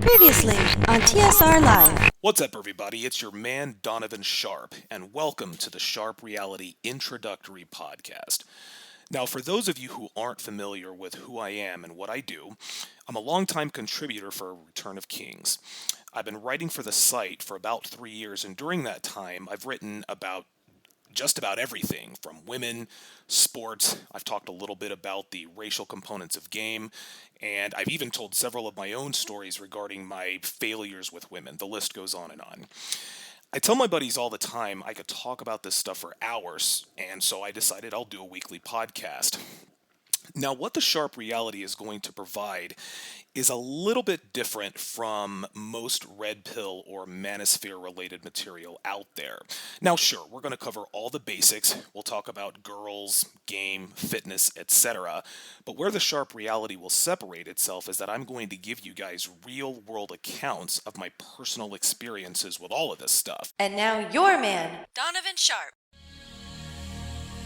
Previously on TSR Live. What's up, everybody? It's your man, Donovan Sharp, and welcome to the Sharp Reality Introductory Podcast. Now, for those of you who aren't familiar with who I am and what I do, I'm a longtime contributor for Return of Kings. I've been writing for the site for about 3 years, and during that time, I've written about just about everything from women, sports. I've talked a little bit about the racial components of game, and I've even told several of my own stories regarding my failures with women. The list goes on and on. I tell my buddies all the time I could talk about this stuff for hours, and so I decided I'll do a weekly podcast. Now, what the Sharp Reality is going to provide is a little bit different from most red pill or manosphere related material out there. Now, sure, we're going to cover all the basics. We'll talk about girls, game, fitness, etc. But where the Sharp Reality will separate itself is that I'm going to give you guys real world accounts of my personal experiences with all of this stuff. And now your man, Donovan Sharp.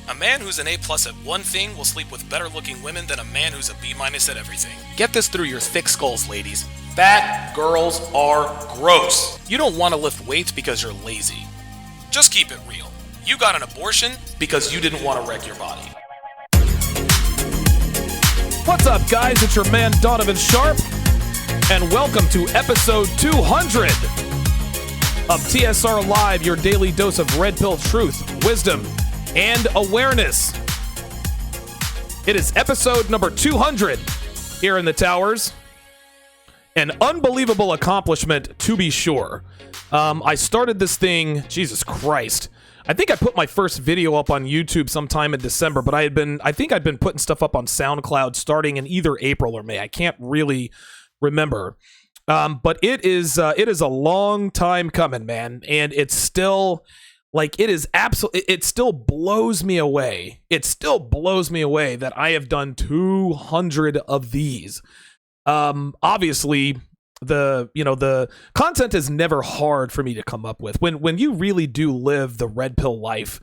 A man who's an A+ at one thing will sleep with better looking women than a man who's a B- at everything. Get this through your thick skulls, ladies. Fat girls are gross. You don't want to lift weights because you're lazy. Just keep it real. You got an abortion because you didn't want to wreck your body. What's up, guys? It's your man, Donovan Sharp, and welcome to episode 200 of TSR Live, your daily dose of red pill truth, wisdom, and awareness. It is episode number 200 here in the towers. An unbelievable accomplishment, to be sure. I started this thing, Jesus Christ. I think I put my first video up on YouTube sometime in December, but I think I'd been putting stuff up on SoundCloud starting in either April or May. I can't really remember. But it is a long time coming, man, and it's still it still blows me away. It still blows me away that I have done 200 of these. Obviously, the content is never hard for me to come up with. When you really do live the red pill life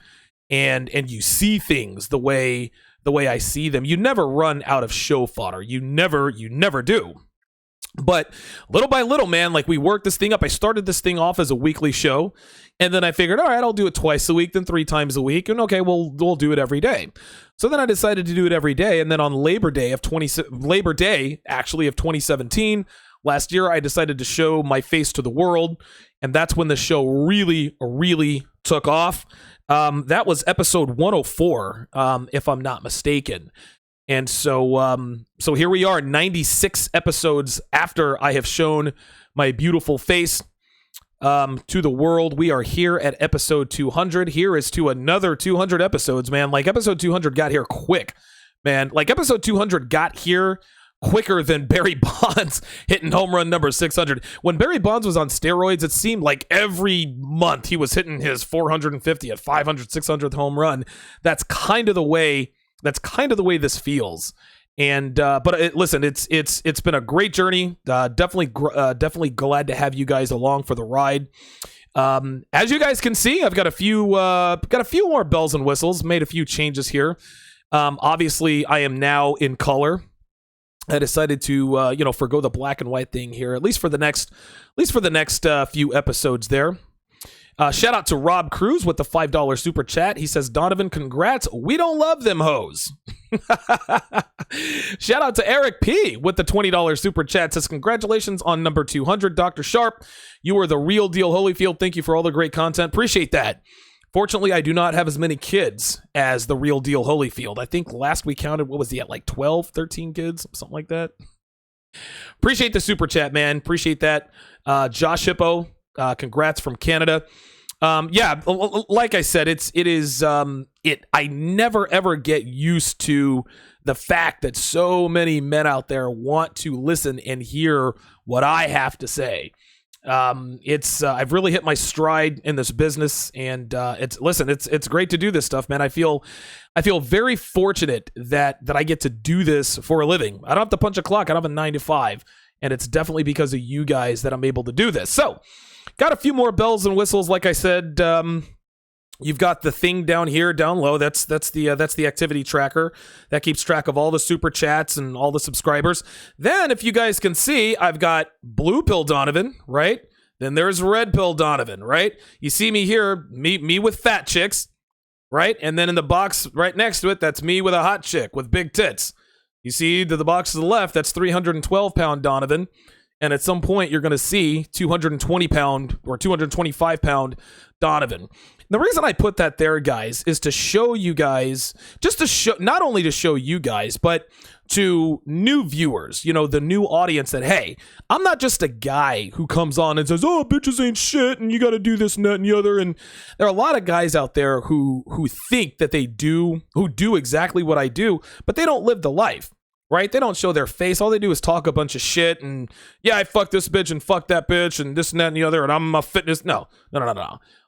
and you see things the way I see them, you never run out of show fodder. You never do. But little by little, man, like we worked this thing up. I started this thing off as a weekly show, and then I figured, all right, I'll do it twice a week, then 3 times a week, and okay, we'll do it every day. So then I decided to do it every day, and then on Labor Day of 2017, last year, I decided to show my face to the world, and that's when the show really, really took off. That was episode 104, if I'm not mistaken. And so here we are, 96 episodes after I have shown my beautiful face to the world. We are here at episode 200. Here is to another 200 episodes, man. Like, episode 200 got here quick, man. Like, episode 200 got here quicker than Barry Bonds hitting home run number 600. When Barry Bonds was on steroids, it seemed like every month he was hitting his 450th, 500, 600th home run. That's kind of the way this feels. And listen, it's been a great journey. Definitely glad to have you guys along for the ride. As you guys can see, I've got a few more bells and whistles. Made a few changes here. Obviously, I am now in color. I decided to forgo the black and white thing here, at least for the next few episodes there. Shout out to Rob Cruz with the $5 super chat. He says, Donovan, congrats. We don't love them hoes. Shout out to Eric P with the $20 super chat. Says, congratulations on number 200, Dr. Sharp. You are the real deal, Holyfield. Thank you for all the great content. Appreciate that. Fortunately, I do not have as many kids as the real deal Holyfield. I think last we counted, what was he at, like 12, 13 kids? Something like that. Appreciate the super chat, man. Appreciate that. Josh Hippo, congrats from Canada. Like I said, I never ever get used to the fact that so many men out there want to listen and hear what I have to say. I've really hit my stride in this business, and it's great to do this stuff, man. I feel very fortunate that I get to do this for a living. I don't have to punch a clock. I don't have a 9 to 5, and it's definitely because of you guys that I'm able to do this. So, got a few more bells and whistles, like I said. You've got the thing down here, down low. That's the activity tracker that keeps track of all the super chats and all the subscribers. Then, if you guys can see, I've got Blue Pill Donovan, right? Then there's Red Pill Donovan, right? You see me here, me with fat chicks, right? And then in the box right next to it, that's me with a hot chick with big tits. You see to the box to the left, that's 312-pound Donovan. And at some point, you're going to see 220-pound or 225-pound Donovan. The reason I put that there, guys, is to show you guys, just to show, not only to show you guys, but to new viewers, you know, the new audience that, hey, I'm not just a guy who comes on and says, oh, bitches ain't shit, and you got to do this and that and the other. And there are a lot of guys out there who think that they do, who do exactly what I do, but they don't live the life. Right? They don't show their face. All they do is talk a bunch of shit and, yeah, I fuck this bitch and fuck that bitch and this and that and the other and I'm a fitness. No.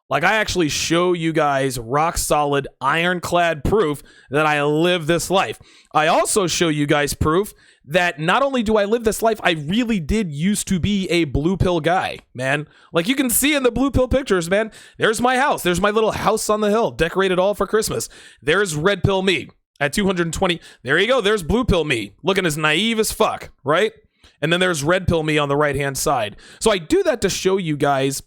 Like, I actually show you guys rock solid, ironclad proof that I live this life. I also show you guys proof that not only do I live this life, I really did used to be a blue pill guy, man. Like, you can see in the blue pill pictures, man, there's my house. There's my little house on the hill, decorated all for Christmas. There's red pill me. At 220, there you go. There's blue pill me, looking as naive as fuck, right? And then there's red pill me on the right-hand side. So I do that to show you guys,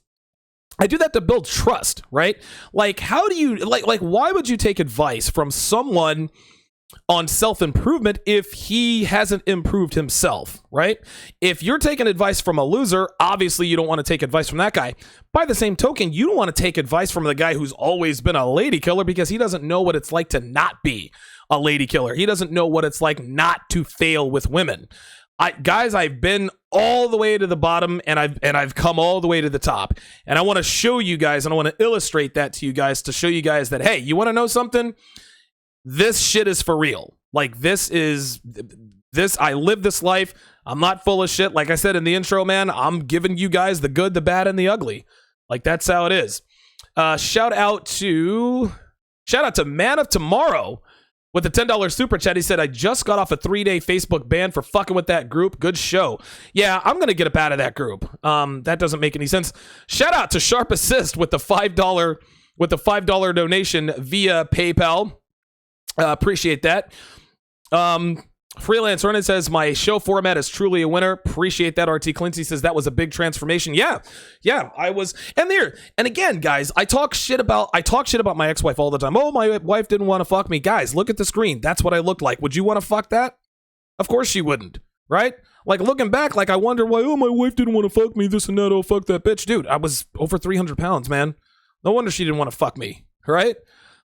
I do that to build trust, right? Like, how do you, like, why would you take advice from someone on self-improvement if he hasn't improved himself, right? If you're taking advice from a loser, obviously you don't want to take advice from that guy. By the same token, you don't want to take advice from the guy who's always been a lady killer because he doesn't know what it's like to not be a lady killer. He doesn't know what it's like not to fail with women. I've been all the way to the bottom and I've come all the way to the top. And I want to show you guys and I want to illustrate that to you guys to show you guys that, hey, you want to know something? This shit is for real. Like, I live this life. I'm not full of shit. Like I said in the intro, man, I'm giving you guys the good, the bad, and the ugly. Like, that's how it is. Shout out to Man of Tomorrow with the $10 super chat. He said, I just got off a 3-day Facebook ban for fucking with that group. Good show. Yeah, I'm going to get up out of that group. That doesn't make any sense. Shout out to Sharp Assist with the $5 donation via PayPal. Appreciate that. Freelance Running says, my show format is truly a winner. Appreciate that. RT Clincy says that was a big transformation. Yeah, I was. And again, guys, I talk shit about my ex-wife all the time. Oh, my wife didn't want to fuck me. Guys, look at the screen. That's what I looked like. Would you want to fuck that? Of course she wouldn't, right? Like, looking back, like, I wonder why, oh, my wife didn't want to fuck me, this and that, oh, fuck that bitch. Dude, I was over 300 pounds, man. No wonder she didn't want to fuck me, right?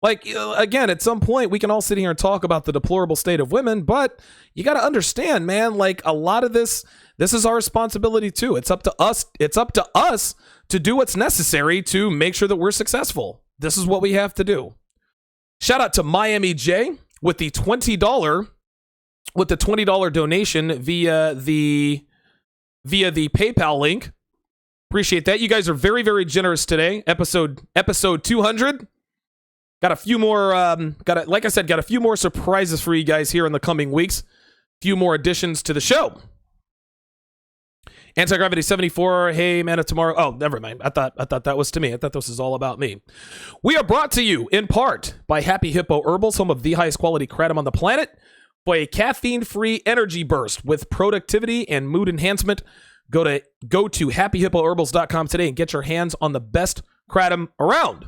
Like, again, at some point, we can all sit here and talk about the deplorable state of women, but you got to understand, man, like, a lot of this is our responsibility too. It's up to us. It's up to us to do what's necessary to make sure that we're successful. This is what we have to do. Shout out to Miami J with the $20 donation via the PayPal link. Appreciate that. You guys are very, very generous today. Episode 200. Got a few more, like I said, got a few more surprises for you guys here in the coming weeks. A few more additions to the show. Anti-Gravity 74, hey, Man of Tomorrow. Oh, never mind. I thought that was to me. I thought this was all about me. We are brought to you, in part, by Happy Hippo Herbals, home of the highest quality kratom on the planet. For a caffeine-free energy burst with productivity and mood enhancement, go to happyhippoherbals.com today and get your hands on the best kratom around.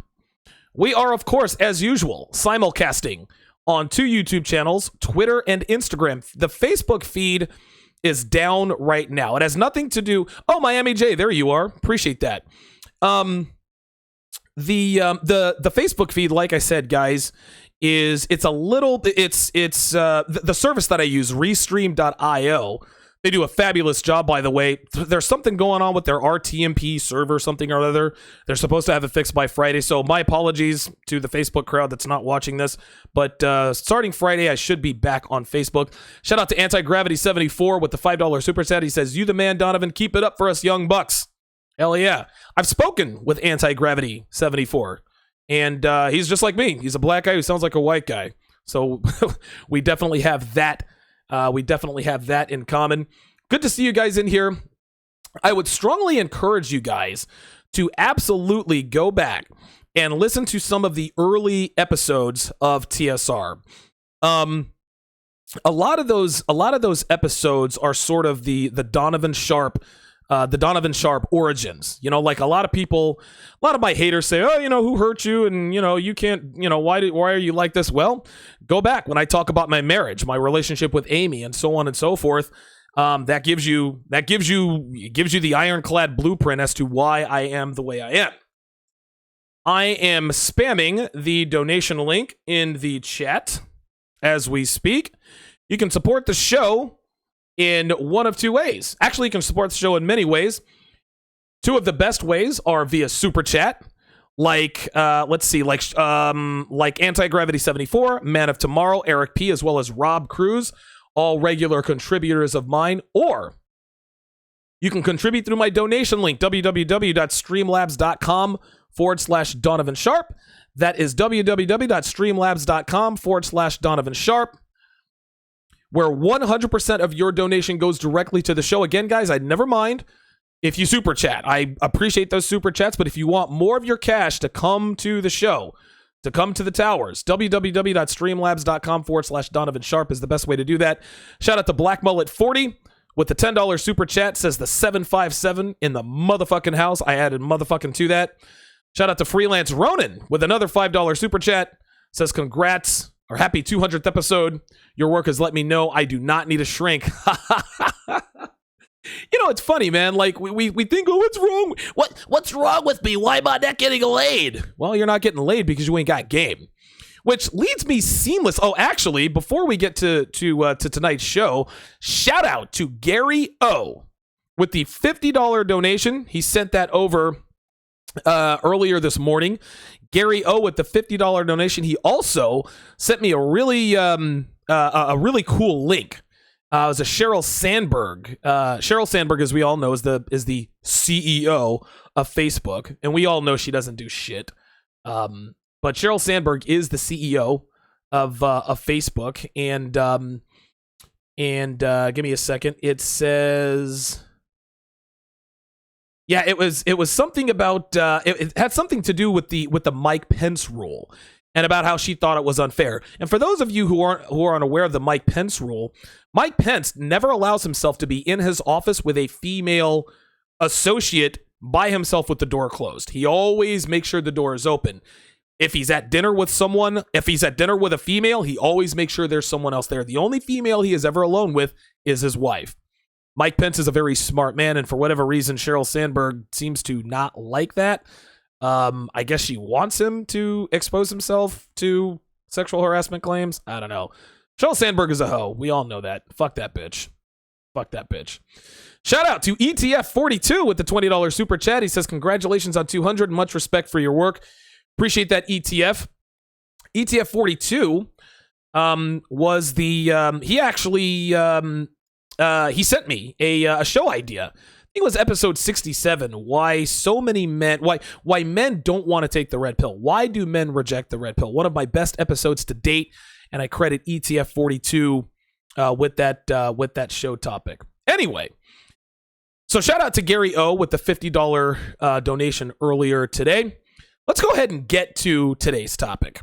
We are, of course, as usual, simulcasting on 2 YouTube channels, Twitter and Instagram. The Facebook feed is down right now. It has nothing to do... Oh, Miami J, there you are. Appreciate that. The Facebook feed, like I said, guys, the service that I use, Restream.io. They do a fabulous job, by the way. There's something going on with their RTMP server, something or other. They're supposed to have it fixed by Friday, so my apologies to the Facebook crowd that's not watching this. But starting Friday, I should be back on Facebook. Shout out to Anti-Gravity 74 with the $5 super chat. He says, you the man, Donovan. Keep it up for us young bucks. Hell yeah. I've spoken with Anti-Gravity 74, and he's just like me. He's a black guy who sounds like a white guy. So we definitely have that. In common. Good to see you guys in here. I would strongly encourage you guys to absolutely go back and listen to some of the early episodes of TSR. A lot of those episodes are sort of the Donovan Sharp origins. You know, like a lot of my haters say, oh, you know, who hurt you? And, you know, you can't, you know, why are you like this? Well, go back when I talk about my marriage, my relationship with Amy, and so on and so forth. That gives you the ironclad blueprint as to why I am the way I am. I am spamming the donation link in the chat as we speak. You can support the show in one of two ways. Actually, you can support the show in many ways. Two of the best ways are via Super Chat, like Anti-Gravity 74, Man of Tomorrow, Eric P., as well as Rob Cruz, all regular contributors of mine. Or you can contribute through my donation link, www.streamlabs.com/Donovan Sharp. That is www.streamlabs.com/Donovan Sharp, where 100% of your donation goes directly to the show. Again, guys, I'd never mind if you super chat. I appreciate those super chats, but if you want more of your cash to come to the show, to come to the towers, www.streamlabs.com/Donovan Sharp is the best way to do that. Shout out to Black Mullet 40 with the $10 super chat, says the 757 in the motherfucking house. I added motherfucking to that. Shout out to Freelance Ronan with another $5 super chat, says congrats, or happy 200th episode. Your work has let me know I do not need a shrink. You know, it's funny, man. Like, we think, oh, what's wrong? What's wrong with me? Why am I not getting laid? Well, you're not getting laid because you ain't got game. Which leads me seamless. Oh, actually, before we get to tonight's show, shout out to Gary O with the $50 donation. He sent that over earlier this morning. Gary O with the $50 donation. He also sent me a really cool link. It was a Sheryl Sandberg. Sheryl Sandberg, as we all know, is the CEO of Facebook, and we all know she doesn't do shit. But Sheryl Sandberg is the CEO of Facebook, and give me a second. It says, yeah, it was something about it had something to do with the Mike Pence rule, and about how she thought it was unfair. And for those of you who are unaware of the Mike Pence rule, Mike Pence never allows himself to be in his office with a female associate by himself with the door closed. He always makes sure the door is open. If he's at dinner with someone, if he's at dinner with a female, he always makes sure there's someone else there. The only female he is ever alone with is his wife. Mike Pence is a very smart man, and for whatever reason, Sheryl Sandberg seems to not like that. I guess she wants him to expose himself to sexual harassment claims. I don't know. Sheryl Sandberg is a hoe. We all know that. Fuck that bitch. Fuck that bitch. Shout out to ETF42 with the $20 super chat. He says, congratulations on 200. Much respect for your work. Appreciate that, ETF. ETF42 was the, he actually, he sent me a show idea. I think it was episode 67. Why so many men, why men don't want to take the red pill. Why do men reject the red pill? One of my best episodes to date, and I credit ETF42 with that show topic. Anyway, so shout out to Gary O with the $50 donation earlier today. Let's go ahead and get to today's topic,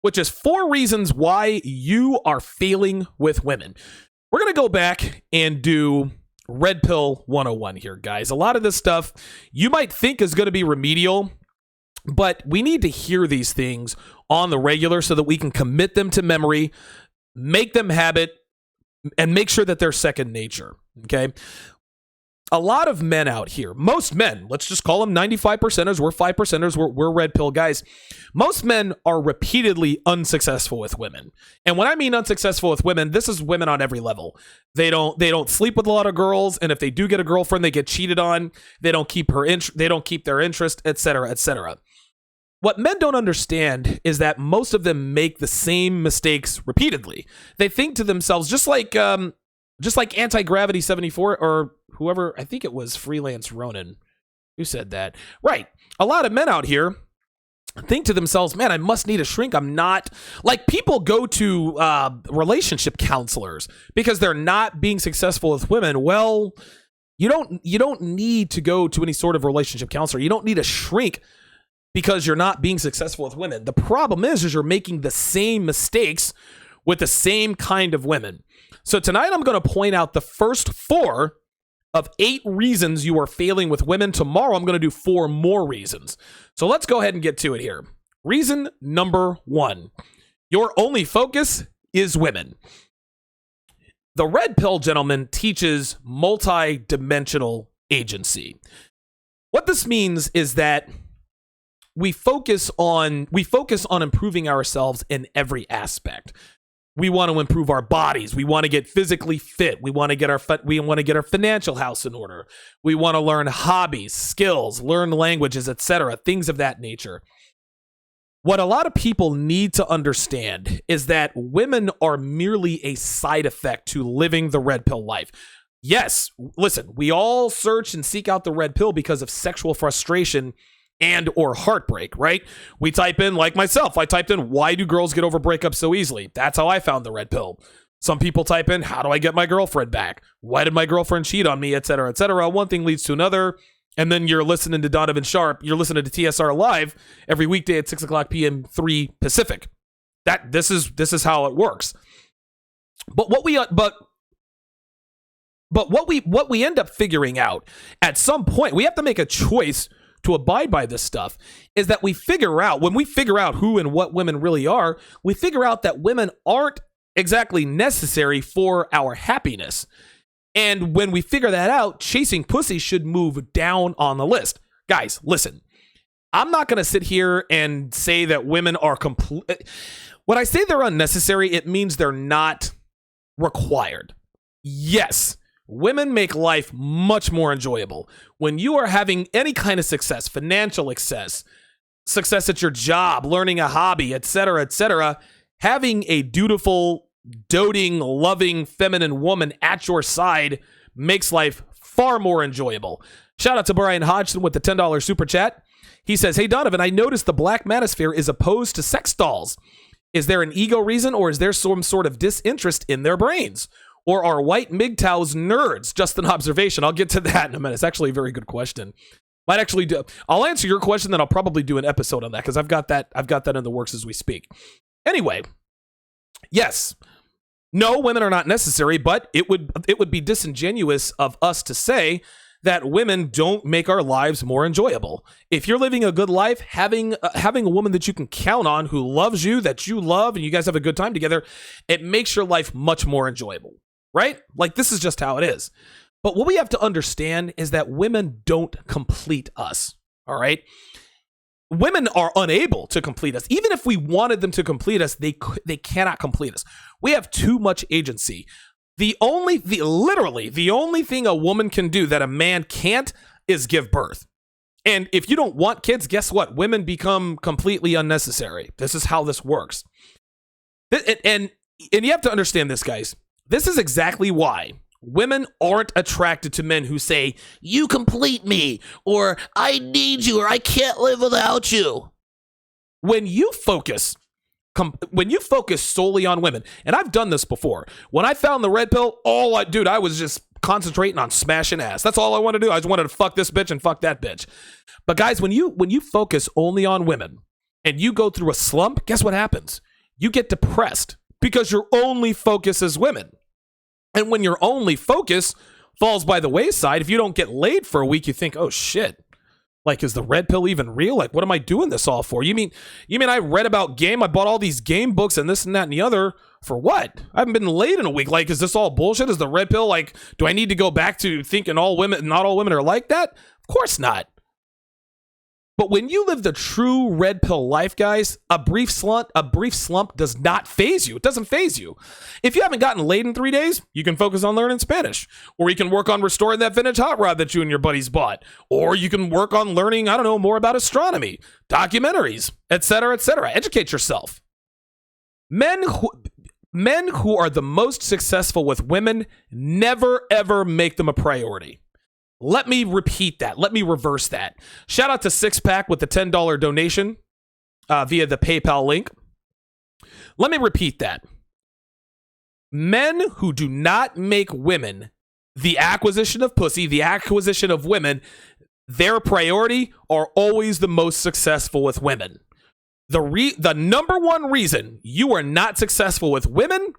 which is 4 reasons why you are failing with women. We're going to go back and do Red Pill 101 here, guys. A lot of this stuff you might think is going to be remedial, but we need to hear these things on the regular so that we can commit them to memory, make them habit, and make sure that they're second nature, okay? A lot of men out here, most men, let's just call them 95%ers, we're 5%ers, we're red pill guys. Most men are repeatedly unsuccessful with women. And when I mean unsuccessful with women, this is women on every level. They don't sleep with a lot of girls, and if they do get a girlfriend, they get cheated on. They don't keep their interest, etc., etc. What men don't understand is that most of them make the same mistakes repeatedly. They think to themselves, just like Anti-Gravity 74 or whoever, I think it was Freelance Ronan who said that. Right. A lot of men out here think to themselves, man, I must need a shrink. I'm not, like, people go to relationship counselors because they're not being successful with women. Well, you don't need to go to any sort of relationship counselor. You don't need a shrink because you're not being successful with women. The problem is you're making the same mistakes with the same kind of women. So tonight I'm going to point out the first 4 of 8 reasons you are failing with women. Tomorrow I'm going to do 4 more reasons. So let's go ahead and get to it here. Reason number 1, your only focus is women. The red pill, gentlemen, teaches multi-dimensional agency. What this means is that we focus on improving ourselves in every aspect. We want to improve our bodies. We want to get physically fit. We want to get our financial house in order. We want to learn hobbies, skills, learn languages, etc., things of that nature. What a lot of people need to understand is that women are merely a side effect to living the red pill life. Yes, listen, we all search and seek out the red pill because of sexual frustration and or heartbreak, right? We type in, like myself, I typed in, why do girls get over breakups so easily? That's how I found the red pill. Some people type in, how do I get my girlfriend back? Why did my girlfriend cheat on me, etc., etc. One thing leads to another. And then you're listening to Donovan Sharp. You're listening to TSR Live every weekday at 6 o'clock p.m. 3 Pacific. This is how it works. But what we end up figuring out at some point, we have to make a choice to abide by this stuff, is that when we figure out who and what women really are, we figure out that women aren't exactly necessary for our happiness. And when we figure that out, chasing pussy should move down on the list. Guys, listen, I'm not going to sit here and say that women are when I say they're unnecessary, it means they're not required. Yes, women make life much more enjoyable. When you are having any kind of success, financial success at your job, learning a hobby, etc., having a dutiful, doting, loving, feminine woman at your side makes life far more enjoyable. Shout out to Brian Hodgson with the $10 super chat. He says, hey, Donovan, I noticed the Black Manosphere is opposed to sex dolls. Is there an ego reason, or is there some sort of disinterest in their brains? Or are white MGTOWs nerds? Just an observation. I'll get to that in a minute. It's actually a very good question. I'll answer your question, then I'll probably do an episode on that because I've got that in the works as we speak. Anyway, yes. No, women are not necessary, but it would be disingenuous of us to say that women don't make our lives more enjoyable. If you're living a good life, having a woman that you can count on who loves you, that you love, and you guys have a good time together, it makes your life much more enjoyable, right? Like, this is just how it is. But what we have to understand is that women don't complete us, all right? Women are unable to complete us. Even if we wanted them to complete us, they cannot complete us. We have too much agency. Literally the only thing a woman can do that a man can't is give birth. And if you don't want kids, guess what? Women become completely unnecessary. This is how this works. And you have to understand this, guys. This is exactly why women aren't attracted to men who say, you complete me, or I need you, or I can't live without you. When you focus solely on women, and I've done this before, when I found the red pill, I was just concentrating on smashing ass. That's all I wanted to do. I just wanted to fuck this bitch and fuck that bitch. But guys, when you focus only on women and you go through a slump, guess what happens? You get depressed because your only focus is women. And when your only focus falls by the wayside, if you don't get laid for a week, you think, oh shit, like, is the red pill even real? Like, what am I doing this all for? You mean I read about game, I bought all these game books and this and that and the other for what? I haven't been laid in a week. Like, is this all bullshit? Is the red pill, like, do I need to go back to thinking not all women are like that? Of course not. But when you live the true red pill life, guys, a brief slump does not faze you. It doesn't faze you. If you haven't gotten laid in 3 days, you can focus on learning Spanish. Or you can work on restoring that vintage hot rod that you and your buddies bought. Or you can work on learning, more about astronomy, documentaries, etc., etc. Educate yourself. Men who are the most successful with women never, ever make them a priority. Let me repeat that. Let me reverse that. Shout out to Six Pack with the $10 donation via the PayPal link. Let me repeat that. Men who do not make women the acquisition of pussy, the acquisition of women, their priority are always the most successful with women. The number one reason you are not successful with women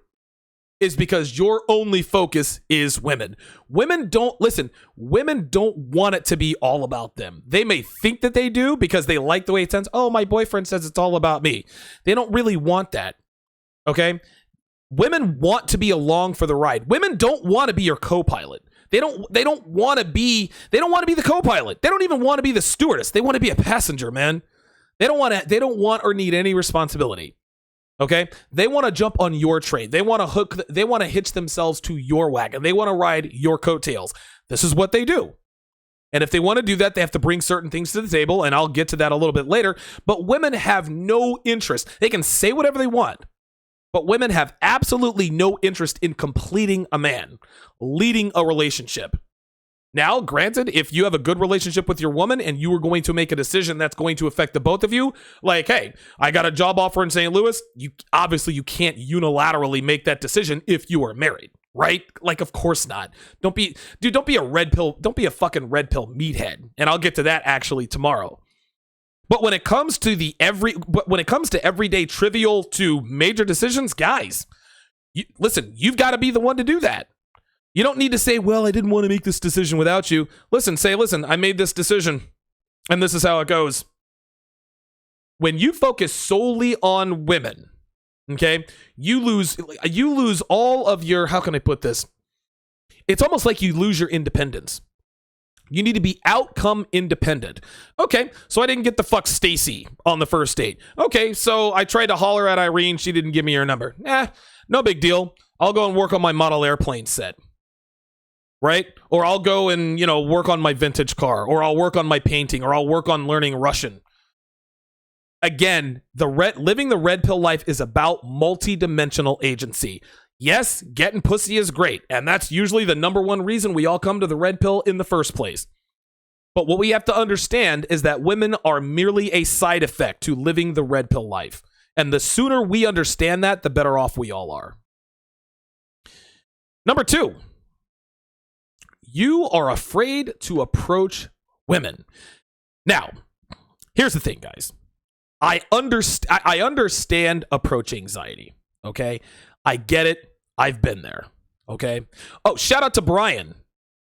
is because your only focus is women. Women don't want it to be all about them. They may think that they do because they like the way it sounds. Oh, my boyfriend says it's all about me. They don't really want that. Okay? Women want to be along for the ride. Women don't want to be your co-pilot. They don't want to be the co-pilot. They don't even want to be the stewardess. They want to be a passenger, man. They don't want or need any responsibility. Okay? They want to jump on your train. They want to hitch themselves to your wagon. They want to ride your coattails. This is what they do. And if they want to do that, they have to bring certain things to the table, and I'll get to that a little bit later. But women have no interest. They can say whatever they want, but women have absolutely no interest in completing a man, leading a relationship. Now, granted, if you have a good relationship with your woman and you are going to make a decision that's going to affect the both of you, like, hey, I got a job offer in St. Louis, you can't unilaterally make that decision if you are married, right? Like, of course not. Don't be a fucking red pill meathead. And I'll get to that actually tomorrow. But when it comes to everyday trivial to major decisions, guys, listen, you've got to be the one to do that. You don't need to say, well, I didn't want to make this decision without you. Listen, I made this decision, and this is how it goes. When you focus solely on women, okay, you lose all of your, how can I put this? It's almost like you lose your independence. You need to be outcome independent. Okay, so I didn't get to fuck Stacy on the first date. Okay, so I tried to holler at Irene. She didn't give me her number. No big deal. I'll go and work on my model airplane set. Right? Or I'll go and, work on my vintage car, or I'll work on my painting, or I'll work on learning Russian. Again, living the red pill life is about multi-dimensional agency. Yes, getting pussy is great, and that's usually the number one reason we all come to the red pill in the first place. But what we have to understand is that women are merely a side effect to living the red pill life. And the sooner we understand that, the better off we all are. Number 2. You are afraid to approach women. Now, here's the thing, guys. I understand approach anxiety, okay? I get it. I've been there, okay? Oh, shout out to Brian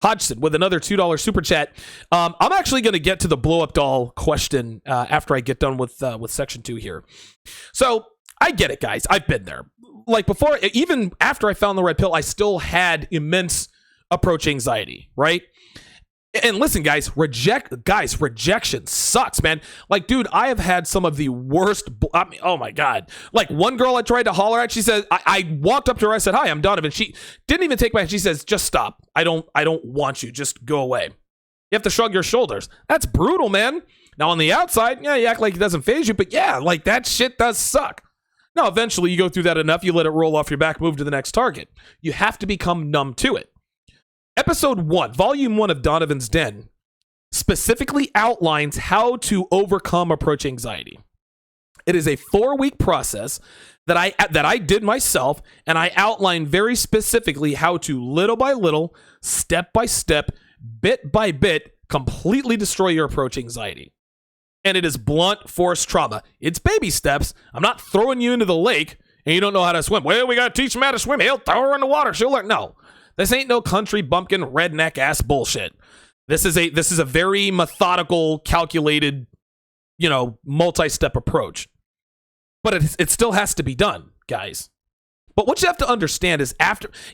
Hodgson with another $2 super chat. I'm actually going to get to the blow-up doll question after I get done with section 2 here. So, I get it, guys. I've been there. Like before, even after I found the red pill, I still had immense approach anxiety, right? And listen, guys, rejection sucks, man. Like, dude, I have had some of the worst. Oh my God. Like one girl I tried to holler at, she said, I walked up to her, I said, hi, I'm Donovan. She didn't even take my hand. She says, just stop. I don't want you. Just go away. You have to shrug your shoulders. That's brutal, man. Now on the outside, yeah, you act like it doesn't faze you, but yeah, like that shit does suck. Now, eventually you go through that enough, you let it roll off your back, move to the next target. You have to become numb to it. Episode 1, Volume 1 of Donovan's Den specifically outlines how to overcome approach anxiety. It is a 4-week process that I did myself, and I outline very specifically how to little by little, step by step, bit by bit, completely destroy your approach anxiety. And it is blunt force trauma. It's baby steps. I'm not throwing you into the lake and you don't know how to swim. Well, we got to teach him how to swim. He'll throw her in the water. She'll learn. No. This ain't no country bumpkin redneck ass bullshit. This is a very methodical, calculated, multi-step approach. But it still has to be done, guys. But what you have to understand is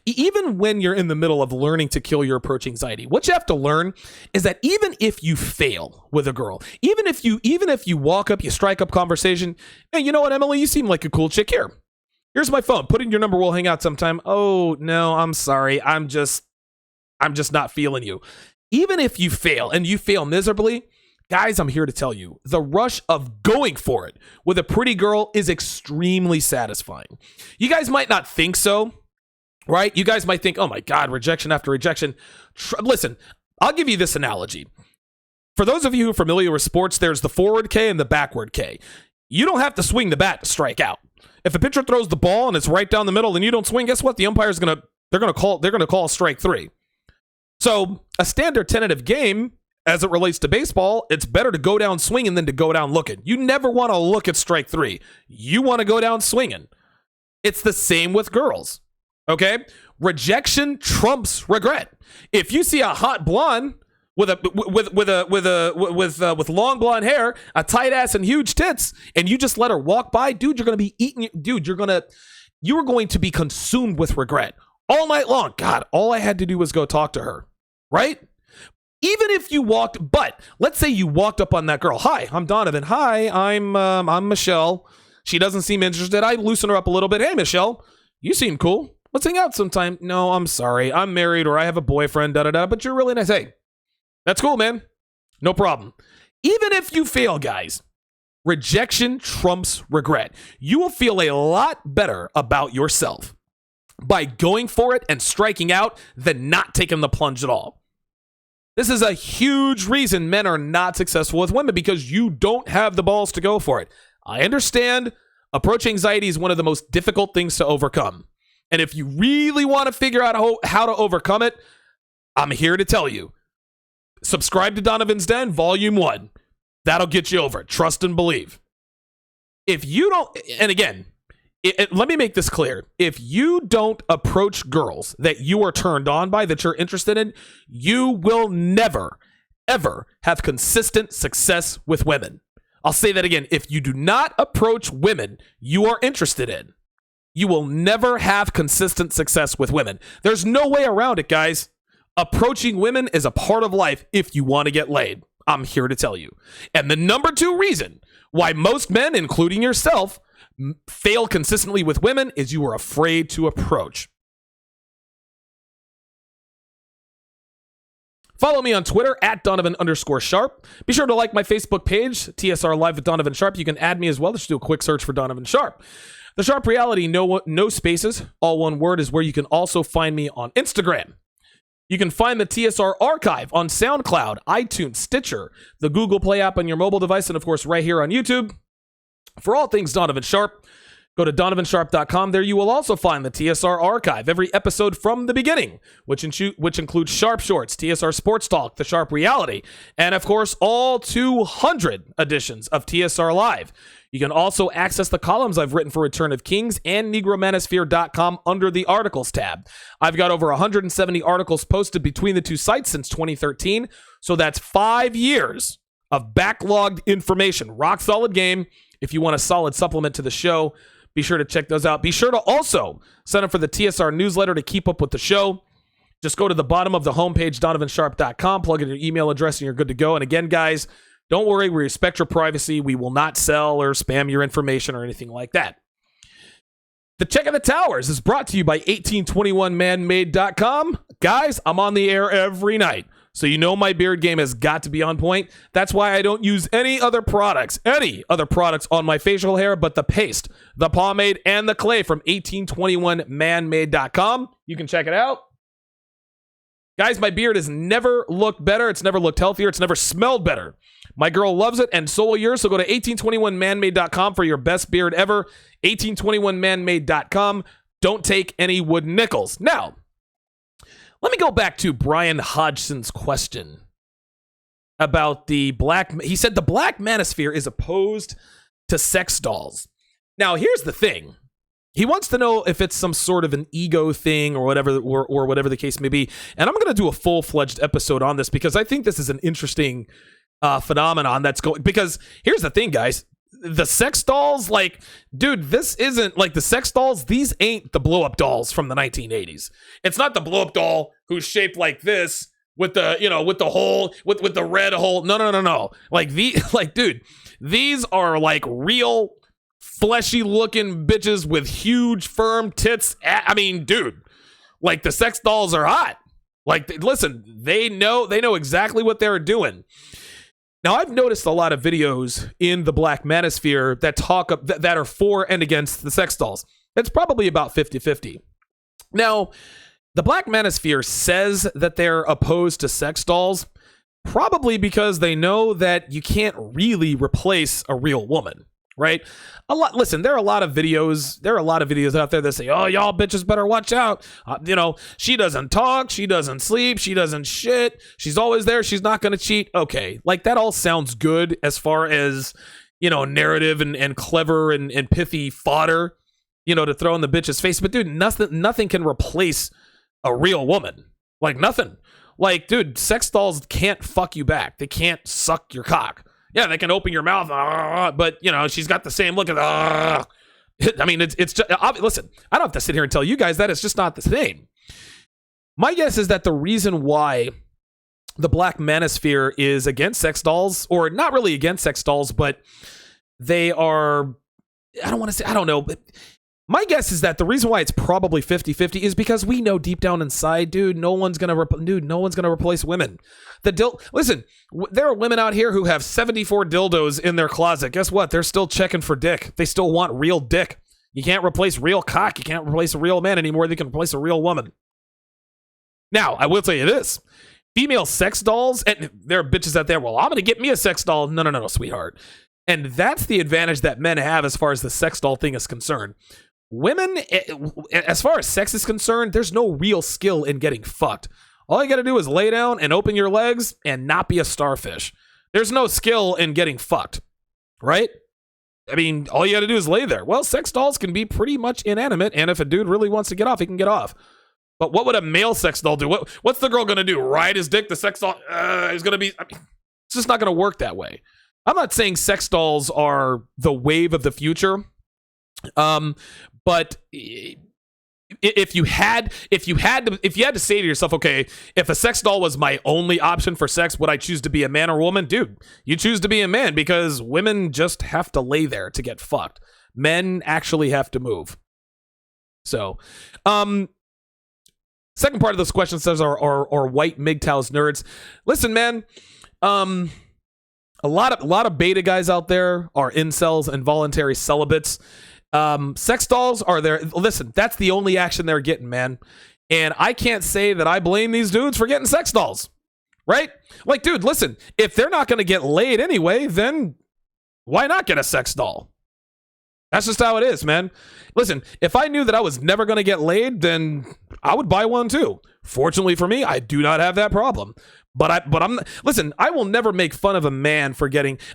even when you're in the middle of learning to kill your approach anxiety, what you have to learn is that even if you fail with a girl, even if you walk up, you strike up conversation, hey, you know what, Emily, you seem like a cool chick here. Here's my phone. Put in your number. We'll hang out sometime. Oh, no, I'm sorry. I'm just not feeling you. Even if you fail and you fail miserably, guys, I'm here to tell you, the rush of going for it with a pretty girl is extremely satisfying. You guys might not think so, right? You guys might think, oh my God, rejection after rejection. Listen, I'll give you this analogy. For those of you who are familiar with sports, there's the forward K and the backward K. You don't have to swing the bat to strike out. If a pitcher throws the ball and it's right down the middle and you don't swing, guess what? The umpire's they're gonna call strike 3. So a standard tentative game, as it relates to baseball, it's better to go down swinging than to go down looking. You never want to look at strike three. You want to go down swinging. It's the same with girls. Okay? Rejection trumps regret. If you see a hot blonde with long blonde hair, a tight ass and huge tits, and you just let her walk by, dude, you're going to be eating, dude, you're going to be consumed with regret all night long. God, all I had to do was go talk to her, right? Even if you but let's say you walked up on that girl. Hi, I'm Donovan. Hi, I'm Michelle. She doesn't seem interested. I loosen her up a little bit. Hey, Michelle, you seem cool. Let's hang out sometime. No, I'm sorry. I'm married or I have a boyfriend, but you're really nice. Hey, that's cool, man. No problem. Even if you fail, guys, rejection trumps regret. You will feel a lot better about yourself by going for it and striking out than not taking the plunge at all. This is a huge reason men are not successful with women, because you don't have the balls to go for it. I understand approach anxiety is one of the most difficult things to overcome. And if you really want to figure out how to overcome it, I'm here to tell you. Subscribe to Donovan's Den, Volume 1. That'll get you over it. Trust and believe. If you don't, and again, let me make this clear. If you don't approach girls that you are turned on by, that you're interested in, you will never, ever have consistent success with women. I'll say that again. If you do not approach women you are interested in, you will never have consistent success with women. There's no way around it, guys. Approaching women is a part of life if you want to get laid. I'm here to tell you. And the number 2 reason why most men, including yourself, fail consistently with women is you are afraid to approach. Follow me on Twitter at Donovan_Sharp. Be sure to like my Facebook page, TSR Live with Donovan Sharp. You can add me as well. Just do a quick search for Donovan Sharp. The Sharp Reality, no spaces, all one word, is where you can also find me on Instagram. You can find the TSR archive on SoundCloud, iTunes, Stitcher, the Google Play app on your mobile device, and of course right here on YouTube. For all things Donovan Sharp, go to donovansharp.com. There you will also find the TSR archive, every episode from the beginning, which includes Sharp Shorts, TSR Sports Talk, The Sharp Reality, and of course all 200 editions of TSR Live. You can also access the columns I've written for Return of Kings and NegroManosphere.com under the Articles tab. I've got over 170 articles posted between the two sites since 2013, so that's 5 years of backlogged information. Rock solid game. If you want a solid supplement to the show, be sure to check those out. Be sure to also sign up for the TSR newsletter to keep up with the show. Just go to the bottom of the homepage, donovansharp.com, plug in your email address, and you're good to go. And again, guys, don't worry, we respect your privacy. We will not sell or spam your information or anything like that. The Check of the Towers is brought to you by 1821manmade.com. Guys, I'm on the air every night, so you know my beard game has got to be on point. That's why I don't use any other products on my facial hair but the paste, the pomade, and the clay from 1821manmade.com. You can check it out. Guys, my beard has never looked better. It's never looked healthier. It's never smelled better. My girl loves it, and so will yours. So go to 1821manmade.com for your best beard ever. 1821manmade.com. Don't take any wooden nickels. Now, let me go back to Brian Hodgson's question about the black. He said the black manosphere is opposed to sex dolls. Now, here's the thing. He wants to know if it's some sort of an ego thing or whatever the case may be. And I'm going to do a full-fledged episode on this because I think this is an interesting phenomenon that's going. Because here's the thing, guys. The sex dolls, like, dude, this isn't like the sex dolls. These ain't the blow-up dolls from the 1980s. It's not the blow-up doll who's shaped like this with the, with the hole, with the red hole. No. Dude, these are like real fleshy looking bitches with huge firm tits. I mean, dude, like the sex dolls are hot. Like, listen, they know exactly what they're doing. Now, I've noticed a lot of videos in the black manosphere that that are for and against the sex dolls. It's probably about 50-50. Now, the black manosphere says that they're opposed to sex dolls, probably because they know that you can't really replace a real woman. right? Listen, there are a lot of videos out there that say, oh, y'all bitches better watch out. She doesn't talk, she doesn't sleep, she doesn't shit, she's always there, she's not gonna cheat. Okay, like that all sounds good as far as, narrative and clever and pithy fodder, to throw in the bitch's face. But dude, nothing can replace a real woman. Like nothing. Like, dude, sex dolls can't fuck you back. They can't suck your cock. Yeah, they can open your mouth, but she's got the same look at. I mean, it's just listen. I don't have to sit here and tell you guys that it's just not the same. My guess is that the reason why the Black Manosphere is against sex dolls, or not really against sex dolls, but they are. I don't know. But my guess is that the reason why it's probably 50-50 is because we know deep down inside, dude, no one's gonna replace women. Listen, there are women out here who have 74 dildos in their closet. Guess what? They're still checking for dick. They still want real dick. You can't replace real cock. You can't replace a real man anymore. They can replace a real woman. Now, I will tell you this. Female sex dolls, and there are bitches out there, well, I'm gonna get me a sex doll. No, sweetheart. And that's the advantage that men have as far as the sex doll thing is concerned. Women, as far as sex is concerned, there's no real skill in getting fucked. All you gotta do is lay down and open your legs and not be a starfish. There's no skill in getting fucked, right? I mean, all you gotta do is lay there. Well, sex dolls can be pretty much inanimate, and if a dude really wants to get off, he can get off. But what would a male sex doll do? What's the girl gonna do? Ride his dick? The sex doll is gonna be... it's just not gonna work that way. I'm not saying sex dolls are the wave of the future. But if you had to say to yourself, okay, if a sex doll was my only option for sex, would I choose to be a man or woman? Dude, you choose to be a man because women just have to lay there to get fucked. Men actually have to move. So, second part of this question says, are white MGTOWs nerds? Listen, man, a lot of beta guys out there are incels and voluntary celibates. Sex dolls are there. Listen, that's the only action they're getting, man. And I can't say that I blame these dudes for getting sex dolls, right? Like, dude, listen, if they're not going to get laid anyway, then why not get a sex doll? That's just how it is, man. Listen, if I knew that I was never going to get laid, then I would buy one too. Fortunately for me, I do not have that problem. Listen, I will never make fun of a man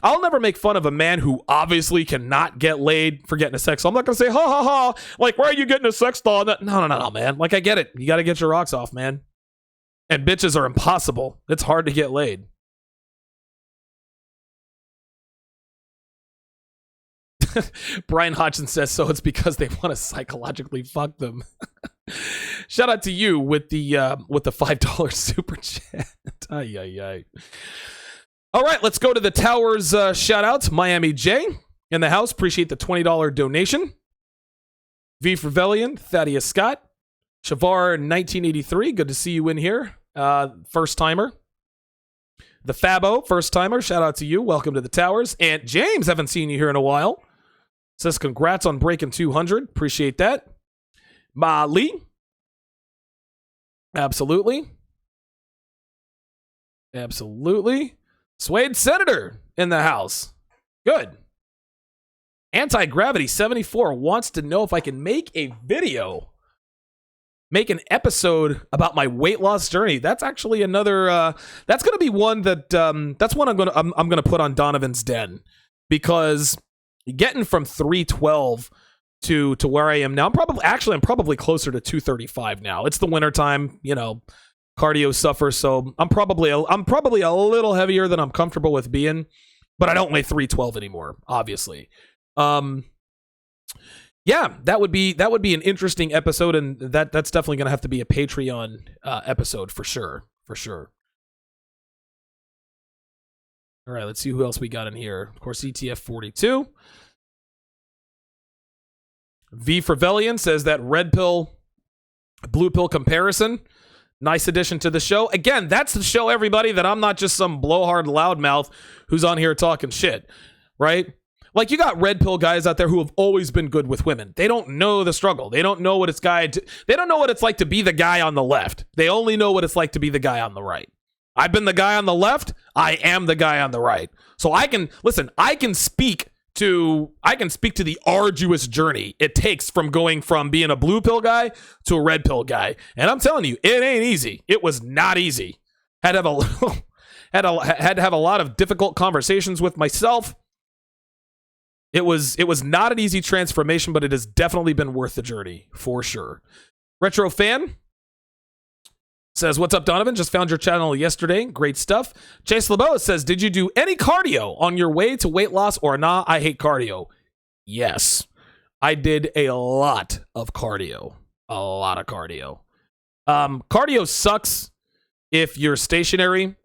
I'll never make fun of a man who obviously cannot get laid for getting a sex doll. I'm not going to say, ha ha ha, like, why are you getting a sex doll? No, man. Like, I get it. You got to get your rocks off, man. And bitches are impossible. It's hard to get laid. Brian Hodgson says, so it's because they want to psychologically fuck them. Shout out to you with the $5 super chat. Ay, ay, ay. All right, let's go to the Towers shout outs. Miami J in the house. Appreciate the $20 donation. V for Velian, Thaddeus Scott, Shavar 1983. Good to see you in here. First timer. The Fabo, first timer. Shout out to you. Welcome to the Towers. And James, haven't seen you here in a while. Says congrats on breaking 200. Appreciate that. Ma Lee. Absolutely. Suede Senator in the house. Good. Anti-Gravity 74 wants to know if I can make an episode about my weight loss journey. That's actually another. That's going to be one that. That's one I'm going to put on Donovan's Den, because getting from 312 to where I am now, I'm probably closer to 235 now. It's the wintertime, cardio suffers, so I'm probably a little heavier than I'm comfortable with being, but I don't weigh 312 anymore, obviously. Yeah, that would be an interesting episode, and that's definitely going to have to be a Patreon episode for sure. All right, let's see who else we got in here. Of course, ETF 42. V for Velian says that red pill, blue pill comparison. Nice addition to the show. Again, that's the show, everybody, that I'm not just some blowhard loudmouth who's on here talking shit, right? Like, you got red pill guys out there who have always been good with women. They don't know the struggle. They don't know what it's like to be the guy on the left. They only know what it's like to be the guy on the right. I've been the guy on the left. I am the guy on the right. So I can speak I can speak to the arduous journey it takes from going from being a blue pill guy to a red pill guy. And I'm telling you, it ain't easy. It was not easy. Had to have a lot of difficult conversations with myself. It was not an easy transformation, but it has definitely been worth the journey for sure. Retro Fan says, what's up, Donovan? Just found your channel yesterday. Great stuff. Chase LeBeau says, did you do any cardio on your way to weight loss or nah? I hate cardio. Yes, I did a lot of cardio. A lot of cardio. Cardio sucks if you're stationary.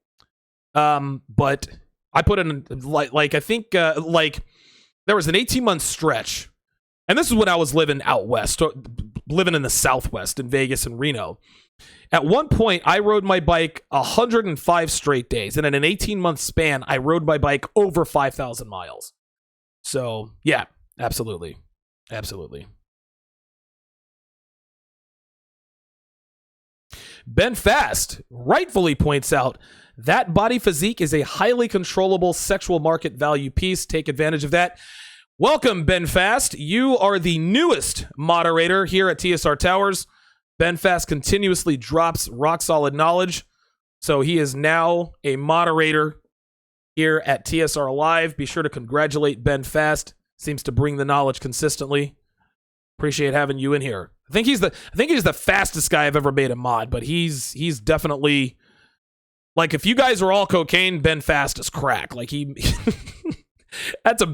But I put in I think there was an 18-month stretch. And this is when I was living out west, living in the Southwest in Vegas and Reno. At one point, I rode my bike 105 straight days. And in an 18-month span, I rode my bike over 5,000 miles. So, yeah, absolutely. Absolutely. Ben Fast rightfully points out that body physique is a highly controllable sexual market value piece. Take advantage of that. Welcome, Ben Fast. You are the newest moderator here at TSR Towers. Ben Fast continuously drops rock-solid knowledge, so he is now a moderator here at TSR Live. Be sure to congratulate Ben Fast. Seems to bring the knowledge consistently. Appreciate having you in here. I think he's the fastest guy I've ever made a mod, but he's definitely, like, if you guys are all cocaine, Ben Fast is crack. Like, he that's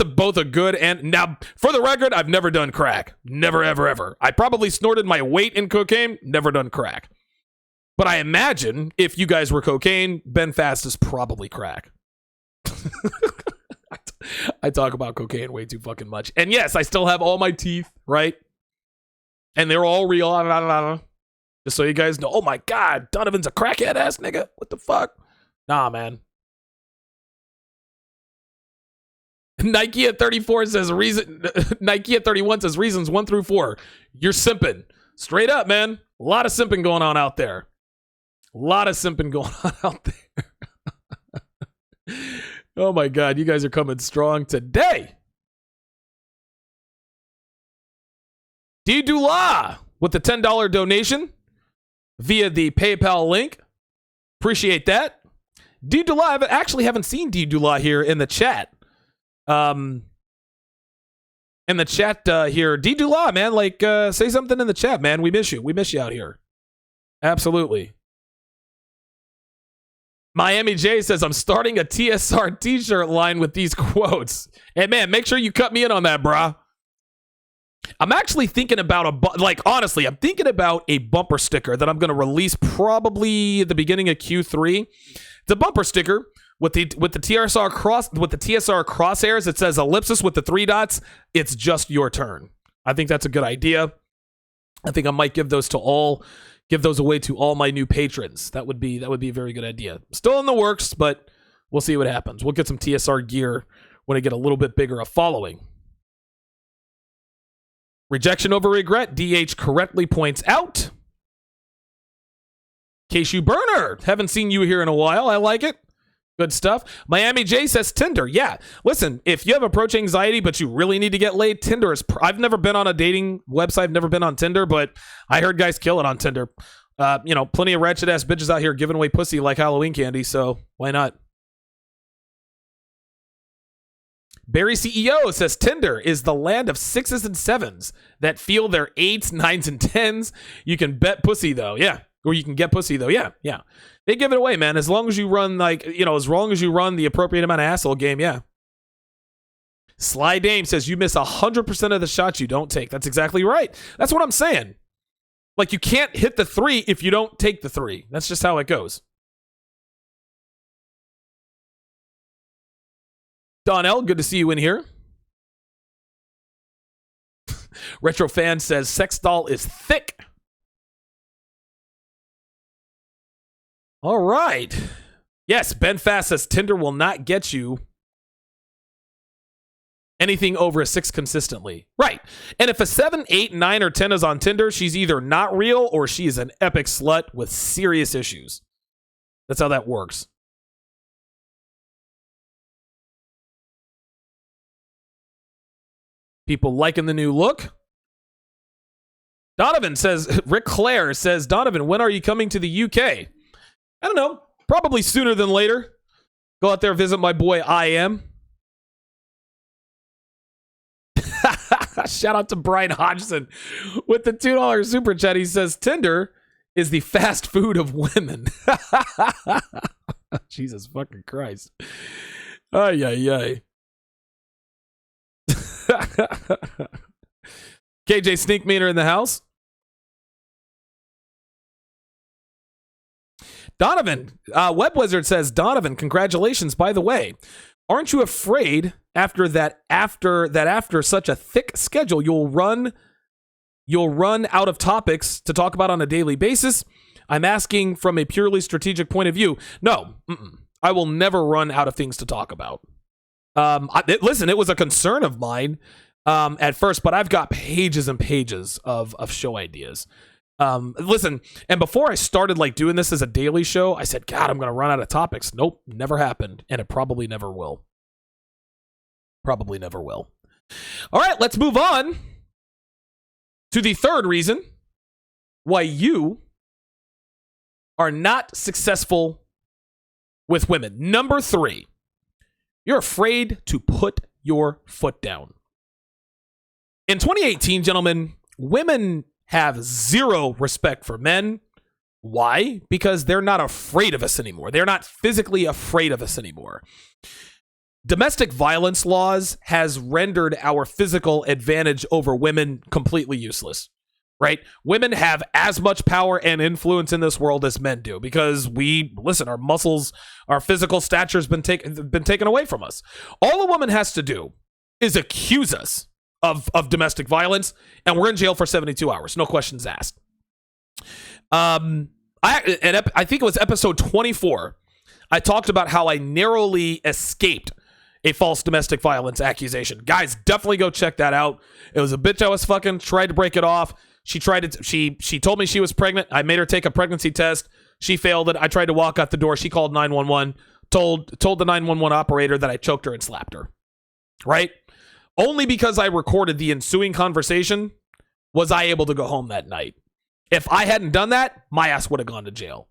both a good and, now for the record, I've never done crack. Never, ever, ever. I probably snorted my weight in cocaine, never done crack. But I imagine if you guys were cocaine, Ben Fast is probably crack. I talk about cocaine way too fucking much. And yes, I still have all my teeth, right? And they're all real. Just so you guys know. Oh my God, Donovan's a crackhead ass nigga. What the fuck? Nah, man. Nike at 34 says Nike at 31 says reasons 1 through 4. You're simping. Straight up, man. A lot of simping going on out there. Oh my God, you guys are coming strong today. D. Dula with the $10 donation via the PayPal link. Appreciate that. D. Dula, I actually haven't seen D. Dula here in the chat. Here, D. Dula, man, say something in the chat, man. We miss you. We miss you out here. Absolutely. Miami J says, I'm starting a TSR t-shirt line with these quotes. Hey, man, make sure you cut me in on that, brah. I'm actually thinking about I'm thinking about a bumper sticker that I'm going to release probably at the beginning of Q3. It's a bumper sticker with the TSR crosshairs. It says ellipsis with the 3 dots. It's just your turn. I think that's a good idea. I think I might give those away to all my new patrons. That would be a very good idea. Still in the works, but we'll see what happens. We'll get some TSR gear when I get a little bit bigger a following. Rejection over regret, DH correctly points out. Keishu Burner, haven't seen you here in a while. I like it. Good stuff. Miami J says Tinder. Yeah, listen, if you have approach anxiety, but you really need to get laid, Tinder is... I've never been on a dating website. I've never been on Tinder, but I heard guys kill it on Tinder. Plenty of ratchet-ass bitches out here giving away pussy like Halloween candy, so why not? Barry CEO says Tinder is the land of 6s and 7s that feel their 8s, 9s, and 10s. You can bet pussy, though. Yeah. Or you can get pussy, though. Yeah. Yeah. They give it away, man. As long as you run, as long as you run the appropriate amount of asshole game, yeah. Sly Dame says you miss 100% of the shots you don't take. That's exactly right. That's what I'm saying. Like, you can't hit the 3 if you don't take the 3. That's just how it goes. Donnell, good to see you in here. Retro Fan says sex doll is thick. All right. Yes, Ben Fast says Tinder will not get you anything over a 6 consistently. Right. And if a 7, 8, 9, or 10 is on Tinder, she's either not real or she is an epic slut with serious issues. That's how that works. People liking the new look. Donovan says, Rick Clare says, Donovan, when are you coming to the UK? I don't know. Probably sooner than later. Go out there, visit my boy I Am. Shout out to Brian Hodgson with the $2 super chat. He says, Tinder is the fast food of women. Jesus fucking Christ. Ay, ay, ay. KJ Sneak Meter in the house. Donovan, Web Wizard says, Donovan, congratulations. By the way, aren't you afraid after such a thick schedule, you'll run out of topics to talk about on a daily basis? I'm asking from a purely strategic point of view. No, I will never run out of things to talk about. Listen, it was a concern of mine at first, but I've got pages and pages of show ideas. Listen, and before I started like doing this as a daily show, I said, God, I'm going to run out of topics. Nope, never happened. And it probably never will. Probably never will. All right, let's move on to the third reason why you are not successful with women. Number 3, you're afraid to put your foot down. In 2018, gentlemen, women have zero respect for men. Why? Because they're not afraid of us anymore. They're not physically afraid of us anymore. Domestic violence laws has rendered our physical advantage over women completely useless, right? Women have as much power and influence in this world as men do because our muscles, our physical stature has been taken away from us. All a woman has to do is accuse us of domestic violence, and we're in jail for 72 hours. No questions asked. I think it was episode 24. I talked about how I narrowly escaped a false domestic violence accusation. Guys, definitely go check that out. It was a bitch I was fucking, tried to break it off. She told me she was pregnant. I made her take a pregnancy test. She failed it. I tried to walk out the door. She called 911, told the 911 operator that I choked her and slapped her. Right? Only because I recorded the ensuing conversation was I able to go home that night. If I hadn't done that, my ass would have gone to jail.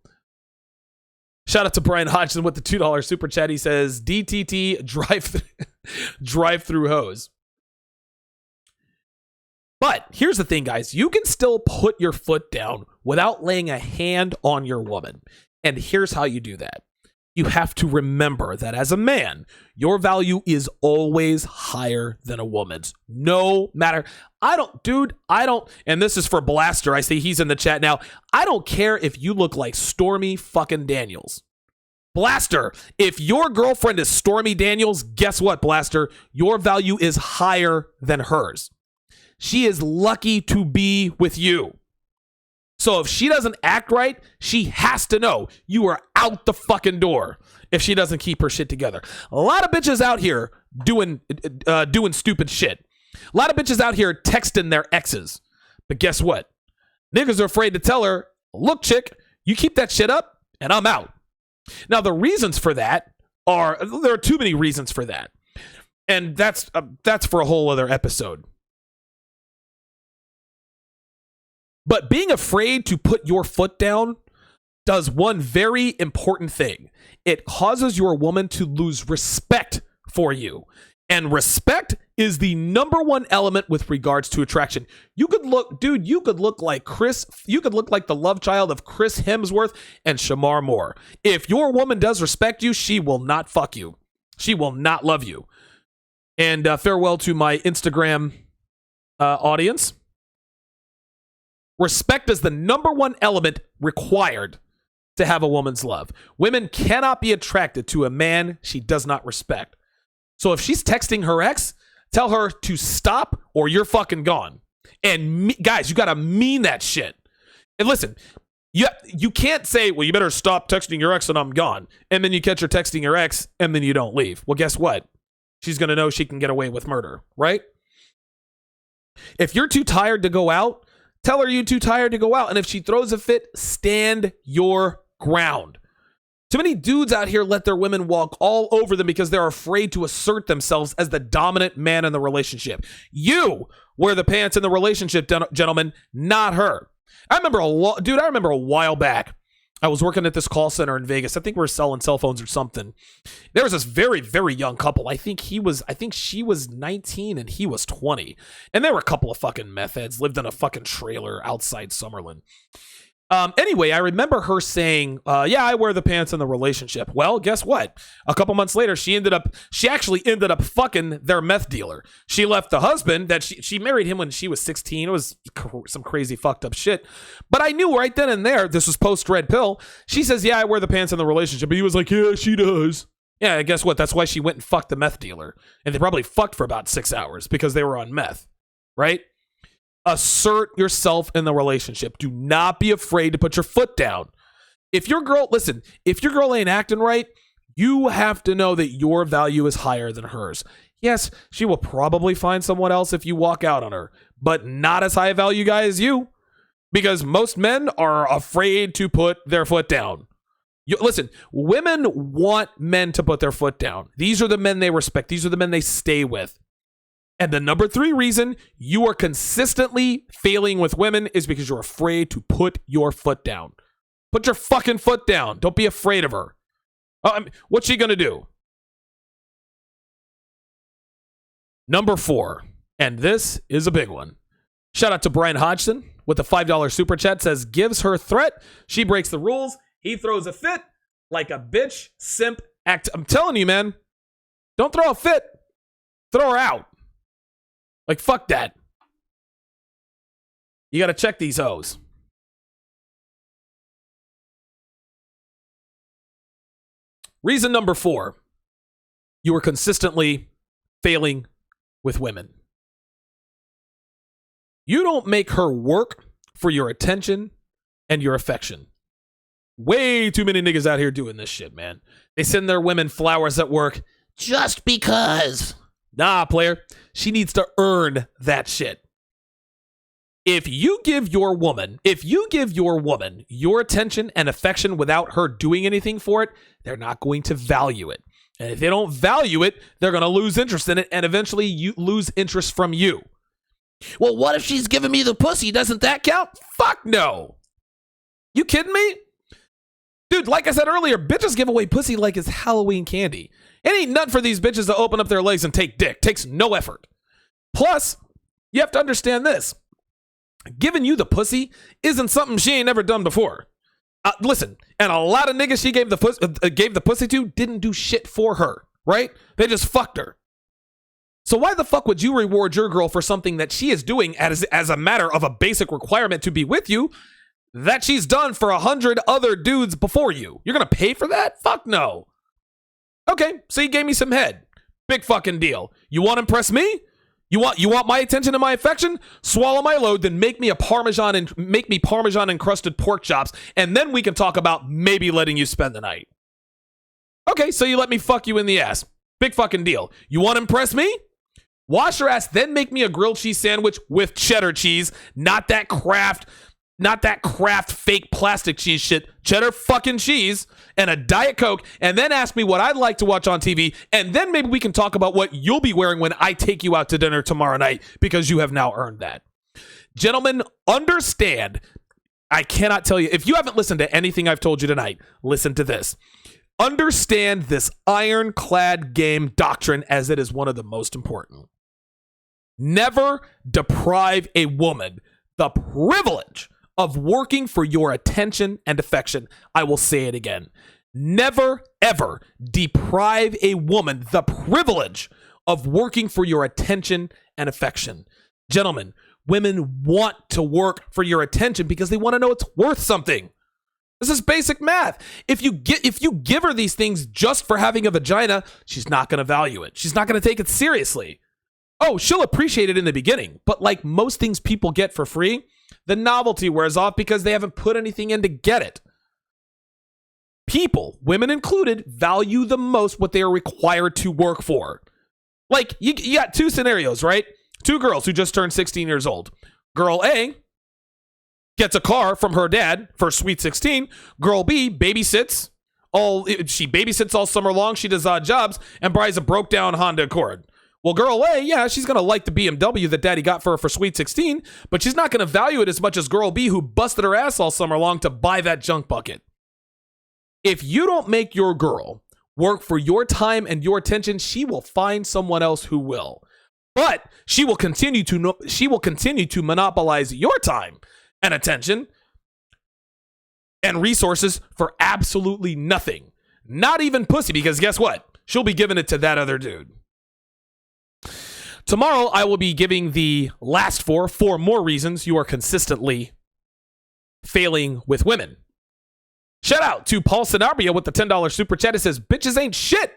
Shout out to Brian Hodgson with the $2 super chat. He says, DTT drive-through hose. But here's the thing, guys. You can still put your foot down without laying a hand on your woman. And here's how you do that. You have to remember that as a man, your value is always higher than a woman's. No matter. I don't, and this is for Blaster. I see he's in the chat now. I don't care if you look like Stormy fucking Daniels. Blaster, if your girlfriend is Stormy Daniels, guess what, Blaster? Your value is higher than hers. She is lucky to be with you. So if she doesn't act right, she has to know you are out the fucking door if she doesn't keep her shit together. A lot of bitches out here doing stupid shit. A lot of bitches out here texting their exes. But guess what? Niggas are afraid to tell her, look, chick, you keep that shit up and I'm out. Now, the reasons for that there are too many reasons for that. And that's for a whole other episode. But being afraid to put your foot down does one very important thing. It causes your woman to lose respect for you. And respect is the number one element with regards to attraction. You could look like the love child of Chris Hemsworth and Shamar Moore. If your woman does respect you, she will not fuck you. She will not love you. And farewell to my Instagram audience. Respect is the number one element required to have a woman's love. Women cannot be attracted to a man she does not respect. So if she's texting her ex, tell her to stop or you're fucking gone. And guys, you got to mean that shit. And listen, you can't say, well, you better stop texting your ex and I'm gone. And then you catch her texting your ex and then you don't leave. Well, guess what? She's going to know she can get away with murder, right? If you're too tired to go out, tell her you're too tired to go out. And if she throws a fit, stand your ground. Too many dudes out here let their women walk all over them because they're afraid to assert themselves as the dominant man in the relationship. You wear the pants in the relationship, gentlemen, not her. I remember a while back, I was working at this call center in Vegas. I think we were selling cell phones or something. There was this very, very young couple. I think she was 19 and he was 20. And they were a couple of fucking meth heads, lived in a fucking trailer outside Summerlin. Anyway, I remember her saying, yeah, I wear the pants in the relationship. Well, guess what? A couple months later, she actually ended up fucking their meth dealer. She left the husband that she married him when she was 16. It was some crazy fucked up shit. But I knew right then and there, this was post Red Pill. She says, yeah, I wear the pants in the relationship. But he was like, yeah, she does. Yeah, guess what? That's why she went and fucked the meth dealer. And they probably fucked for about 6 hours because they were on meth, right? Assert yourself in the relationship. Do not be afraid to put your foot down. If your girl ain't acting right, you have to know that your value is higher than hers. Yes, she will probably find someone else if you walk out on her, but not as high a value guy as you, because most men are afraid to put their foot down. Listen, women want men to put their foot down. These are the men they respect. These are the men they stay with. And the number 3 reason you are consistently failing with women is because you're afraid to put your foot down. Put your fucking foot down. Don't be afraid of her. What's she going to do? Number 4, and this is a big one. Shout out to Brian Hodgson with the $5 super chat. Says, gives her threat. She breaks the rules. He throws a fit like a bitch, simp, act. I'm telling you, man, don't throw a fit. Throw her out. Like, fuck that. You got to check these hoes. Reason number 4. You are consistently failing with women. You don't make her work for your attention and your affection. Way too many niggas out here doing this shit, man. They send their women flowers at work just because. Nah, player. She needs to earn that shit. If you give your woman your attention and affection without her doing anything for it, they're not going to value it. And if they don't value it, they're going to lose interest in it, and eventually you lose interest from you. Well, what if she's giving me the pussy? Doesn't that count? Fuck no. You kidding me? Dude, like I said earlier, bitches give away pussy like it's Halloween candy. It ain't nothing for these bitches to open up their legs and take dick. Takes no effort. Plus, you have to understand this. Giving you the pussy isn't something she ain't never done before. Listen, and a lot of niggas she gave the pussy to didn't do shit for her, right? They just fucked her. So why the fuck would you reward your girl for something that she is doing as a matter of a basic requirement to be with you that she's done for 100 other dudes before you? You're going to pay for that? Fuck no. Okay, so you gave me some head. Big fucking deal. You want to impress me? You want my attention and my affection? Swallow my load, then make me Parmesan encrusted pork chops, and then we can talk about maybe letting you spend the night. Okay, so you let me fuck you in the ass. Big fucking deal. You want to impress me? Wash your ass, then make me a grilled cheese sandwich with cheddar cheese, not that Kraft fake plastic cheese shit, cheddar fucking cheese, and a Diet Coke, and then ask me what I'd like to watch on TV, and then maybe we can talk about what you'll be wearing when I take you out to dinner tomorrow night, because you have now earned that. Gentlemen, understand, I cannot tell you, if you haven't listened to anything I've told you tonight, listen to this. Understand this ironclad game doctrine, as it is one of the most important. Never deprive a woman the privilege of working for your attention and affection. I will say it again. Never, ever deprive a woman the privilege of working for your attention and affection. Gentlemen, women want to work for your attention because they want to know it's worth something. This is basic math. If you give her these things just for having a vagina, she's not going to value it. She's not going to take it seriously. Oh, she'll appreciate it in the beginning, but like most things people get for free, the novelty wears off because they haven't put anything in to get it. People, women included, value the most what they are required to work for. Like, you got 2 scenarios, right? 2 girls who just turned 16 years old. Girl A gets a car from her dad for Sweet 16. Girl B babysits She babysits all summer long. She does odd jobs and buys a broke down Honda Accord. Well, girl A, yeah, she's going to like the BMW that daddy got for her for Sweet 16, but she's not going to value it as much as girl B, who busted her ass all summer long to buy that junk bucket. If you don't make your girl work for your time and your attention, she will find someone else who will. But she will continue to monopolize your time and attention and resources for absolutely nothing. Not even pussy, because guess what? She'll be giving it to that other dude. Tomorrow, I will be giving the last four more reasons you are consistently failing with women. Shout out to Paul Sanabria with the $10 super chat. It says, bitches ain't shit.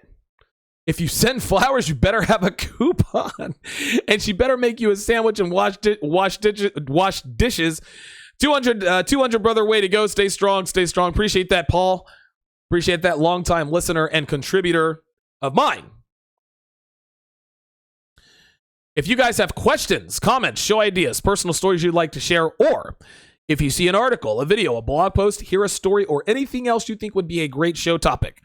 If you send flowers, you better have a coupon. And she better make you a sandwich and wash dishes. 200 brother, way to go. Stay strong, stay strong. Appreciate that, Paul. Appreciate that, longtime listener and contributor of mine. If you guys have questions, comments, show ideas, personal stories you'd like to share, or if you see an article, a video, a blog post, hear a story, or anything else you think would be a great show topic,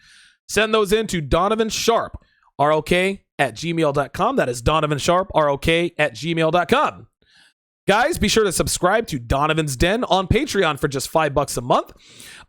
send those in to Donovan Sharp, ROK@gmail.com. That is Donovan Sharp, ROK@gmail.com. Guys, be sure to subscribe to Donovan's Den on Patreon for just $5 a month.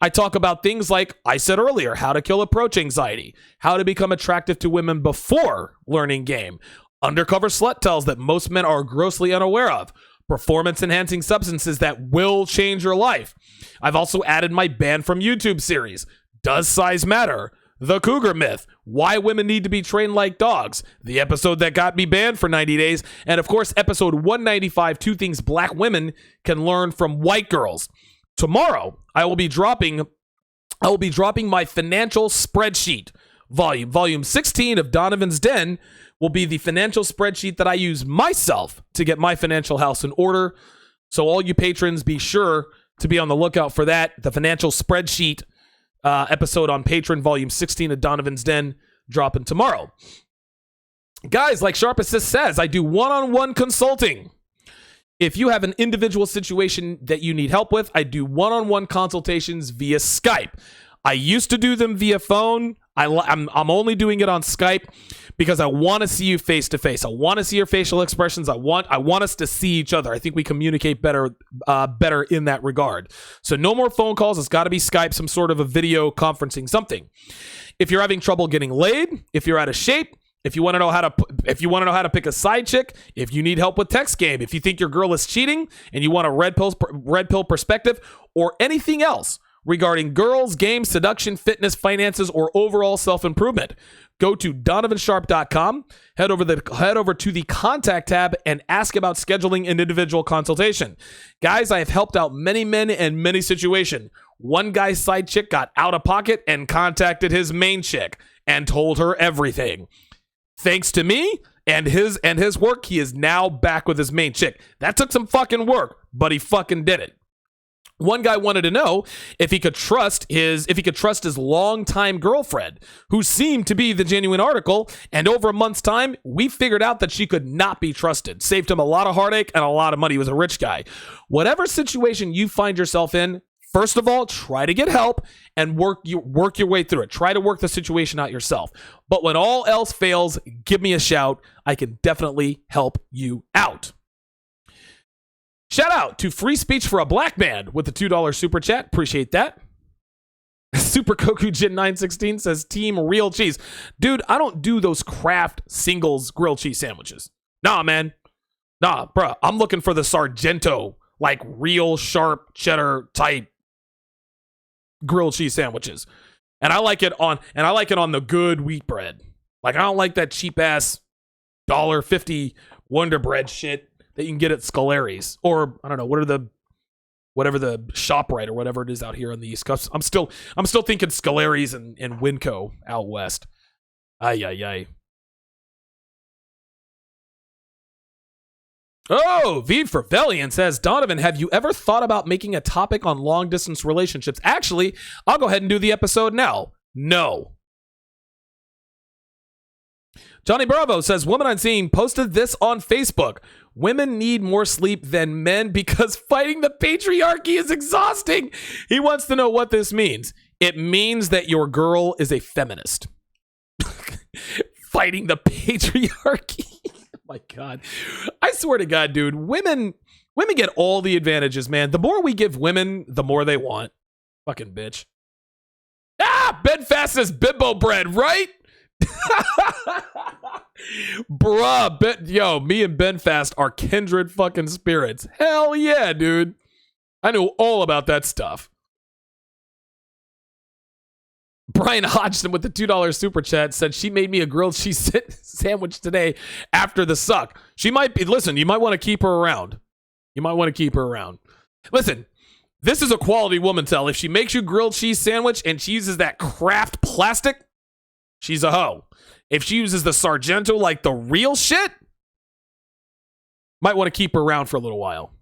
I talk about things like I said earlier, how to kill approach anxiety, how to become attractive to women before learning game, undercover slut tells that most men are grossly unaware of, performance-enhancing substances that will change your life. I've also added my Banned from YouTube series, Does Size Matter? The Cougar Myth, Why Women Need to Be Trained Like Dogs, the episode that got me banned for 90 days, and of course, episode 195, 2 Things Black Women Can Learn from White Girls. Tomorrow, I will be dropping my financial spreadsheet volume. Volume 16 of Donovan's Den will be the financial spreadsheet that I use myself to get my financial house in order. So all you patrons, be sure to be on the lookout for that. The financial spreadsheet episode on Patreon, volume 16 of Donovan's Den, dropping tomorrow. Guys, like Sharp Assist says, I do one-on-one consulting. If you have an individual situation that you need help with, I do one-on-one consultations via Skype. I used to do them via phone. I'm only doing it on Skype because I want to see you face to face. I want to see your facial expressions. I want us to see each other. I think we communicate better in that regard. So no more phone calls. It's got to be Skype, some sort of a video conferencing, something. If you're having trouble getting laid, if you're out of shape, if you want to know how to pick a side chick, if you need help with text game, if you think your girl is cheating and you want a red pill perspective, or anything else regarding girls, games, seduction, fitness, finances, or overall self-improvement, go to donovansharp.com, head over to the contact tab, and ask about scheduling an individual consultation. Guys, I have helped out many men in many situations. One guy's side chick got out of pocket and contacted his main chick and told her everything. Thanks to me and his work, he is now back with his main chick. That took some fucking work, but he fucking did it. One guy wanted to know if he could trust his longtime girlfriend, who seemed to be the genuine article, and over a month's time, we figured out that she could not be trusted. Saved him a lot of heartache and a lot of money. He was a rich guy. Whatever situation you find yourself in, first of all, try to get help and work your way through it. Try to work the situation out yourself. But when all else fails, give me a shout. I can definitely help you out. Shout out to Free Speech for a Black Man with the $2 super chat. Appreciate that. Super Koku Jin 916 says Team Real Cheese. Dude, I don't do those Kraft singles grilled cheese sandwiches. Nah, man. Nah, bruh. I'm looking for the Sargento, like real sharp cheddar type grilled cheese sandwiches. And I like it on the good wheat bread. Like, I don't like that cheap ass $1.50 Wonder Bread shit that you can get at Scolari's, or I don't know, whatever the ShopRite or whatever it is out here on the East Coast. I'm still thinking Scolari's and Winco out west. Ay. Oh, V for Valiant says, Donovan, have you ever thought about making a topic on long distance relationships? Actually, I'll go ahead and do the episode now. No. Johnny Bravo says, woman I'm seeing posted this on Facebook. Women need more sleep than men because fighting the patriarchy is exhausting. He wants to know what this means. It means that your girl is a feminist. Fighting the patriarchy. Oh my God. I swear to God, dude, women get all the advantages, man. The more we give women, the more they want. Fucking bitch. Bedfast is bimbo bread, right? Bruh, me and Benfast are kindred fucking spirits. Hell yeah, dude. I know all about that stuff. Brian Hodgson with the $2 super chat said she made me a grilled cheese sandwich today after the suck. She might be, listen, you might want to keep her around. Listen, this is a quality woman tell. If she makes you grilled cheese sandwich and she uses that Kraft plastic, she's a hoe. If she uses the Sargento like the real shit, might want to keep her around for a little while.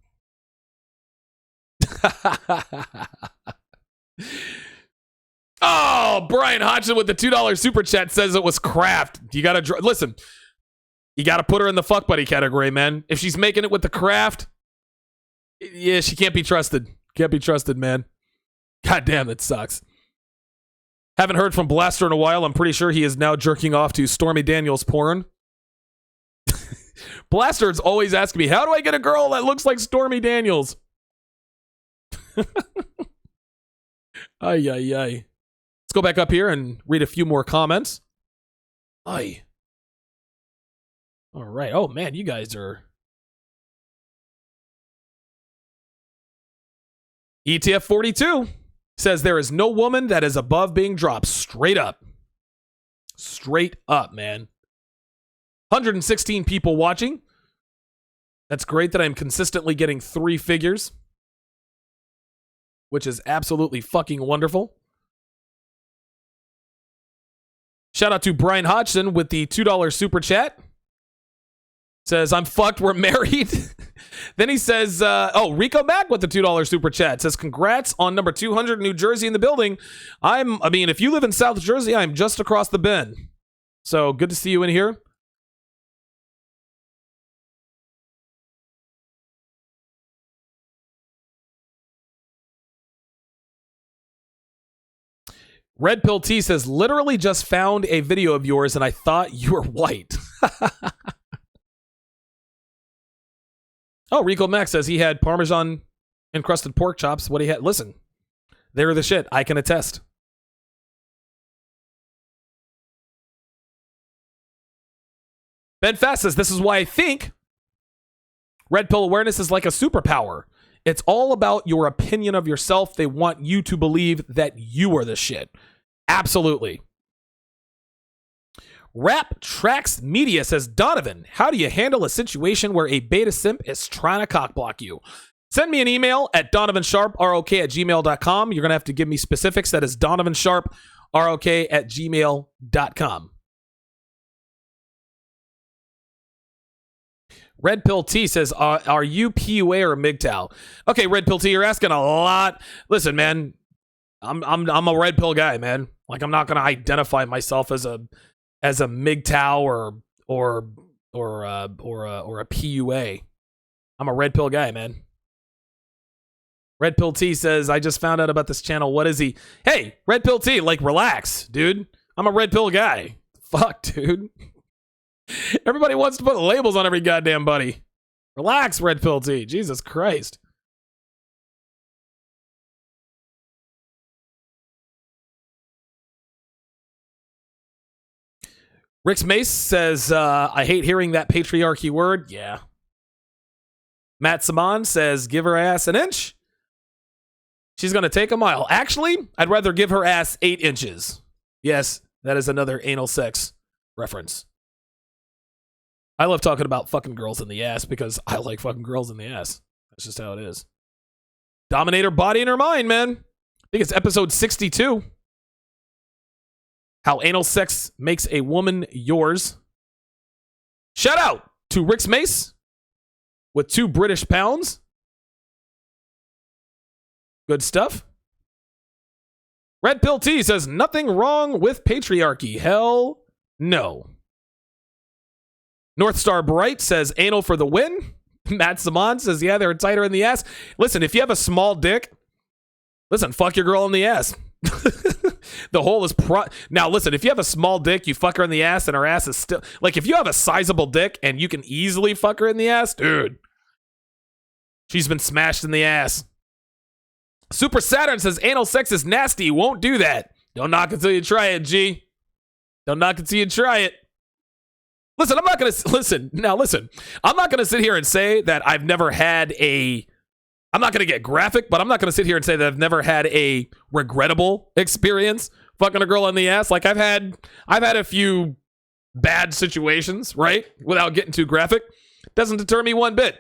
Oh, Brian Hodgson with the $2 super chat says it was Kraft. You got to listen. You got to put her in the fuck buddy category, man. If she's making it with the Kraft, yeah, she can't be trusted. Can't be trusted, man. God damn, it sucks. Haven't heard from Blaster in a while. I'm pretty sure he is now jerking off to Stormy Daniels porn. Blaster's always asking me, how do I get a girl that looks like Stormy Daniels? Ay, ay, ay. Let's go back up here and read a few more comments. Ay. All right. Oh, man, you guys are... ETF 42 says there is no woman that is above being dropped. Straight up. Straight up, man. 116 people watching. That's great that I'm consistently getting 3 figures, which is absolutely fucking wonderful. Shout out to Brian Hodgson with the $2 super chat. Says, I'm fucked, we're married. Then he says, Rico Mack with the $2 super chat. Says, congrats on number 200 New Jersey in the building. If you live in South Jersey, I'm just across the bend. So good to see you in here. Red Pill T says, literally just found a video of yours and I thought you were white. Oh, Rico Max says he had Parmesan encrusted pork chops. What he had. Listen, they're the shit. I can attest. Ben Fast says, this is why I think Red Pill awareness is like a superpower. It's all about your opinion of yourself. They want you to believe that you are the shit. Absolutely. Rap Tracks Media says, Donovan, how do you handle a situation where a beta simp is trying to cockblock you? Send me an email at donovansharprok@gmail.com. You're going to have to give me specifics. That is donovansharprok@gmail.com. Red Pill T says, are you PUA or MGTOW? Okay, Red Pill T, you're asking a lot. Listen, man, I'm a Red Pill guy, man. Like, I'm not going to identify myself as a MGTOW or a PUA. I'm a Red Pill guy, man. Red Pill T says, I just found out about this channel. What is he? Hey, Red Pill T, like, relax, dude. I'm a Red Pill guy. Fuck, dude. Everybody wants to put labels on every goddamn buddy. Relax, Red Pill T. Jesus Christ. Rick's Mace says, I hate hearing that patriarchy word. Yeah. Matt Saman says, give her ass an inch. She's going to take a mile. Actually, I'd rather give her ass 8 inches. Yes, that is another anal sex reference. I love talking about fucking girls in the ass because I like fucking girls in the ass. That's just how it is. Dominate her body and her mind, man. I think it's episode 62. How anal sex makes a woman yours. Shout out to Rick's Mace with 2 British pounds. Good stuff. Red Pill T says, nothing wrong with patriarchy. Hell no. North Star Bright says, anal for the win. Matt Saman says, yeah, they're tighter in the ass. Listen, if you have a small dick, listen, fuck your girl in the ass. The hole is now listen, if you have a small dick, you fuck her in the ass and her ass is still like, if you have a sizable dick and you can easily fuck her in the ass, dude, she's been smashed in the ass. Super Saturn says anal sex is nasty. Won't do that. Don't knock until you try it, G. Don't knock until you try it. Listen, I'm not going to listen. I'm not going to sit here and say that I've never had I'm not going to get graphic, but I'm not going to sit here and say that I've never had a regrettable experience fucking a girl in the ass. Like I've had a few bad situations, right? Without getting too graphic. Doesn't deter me one bit.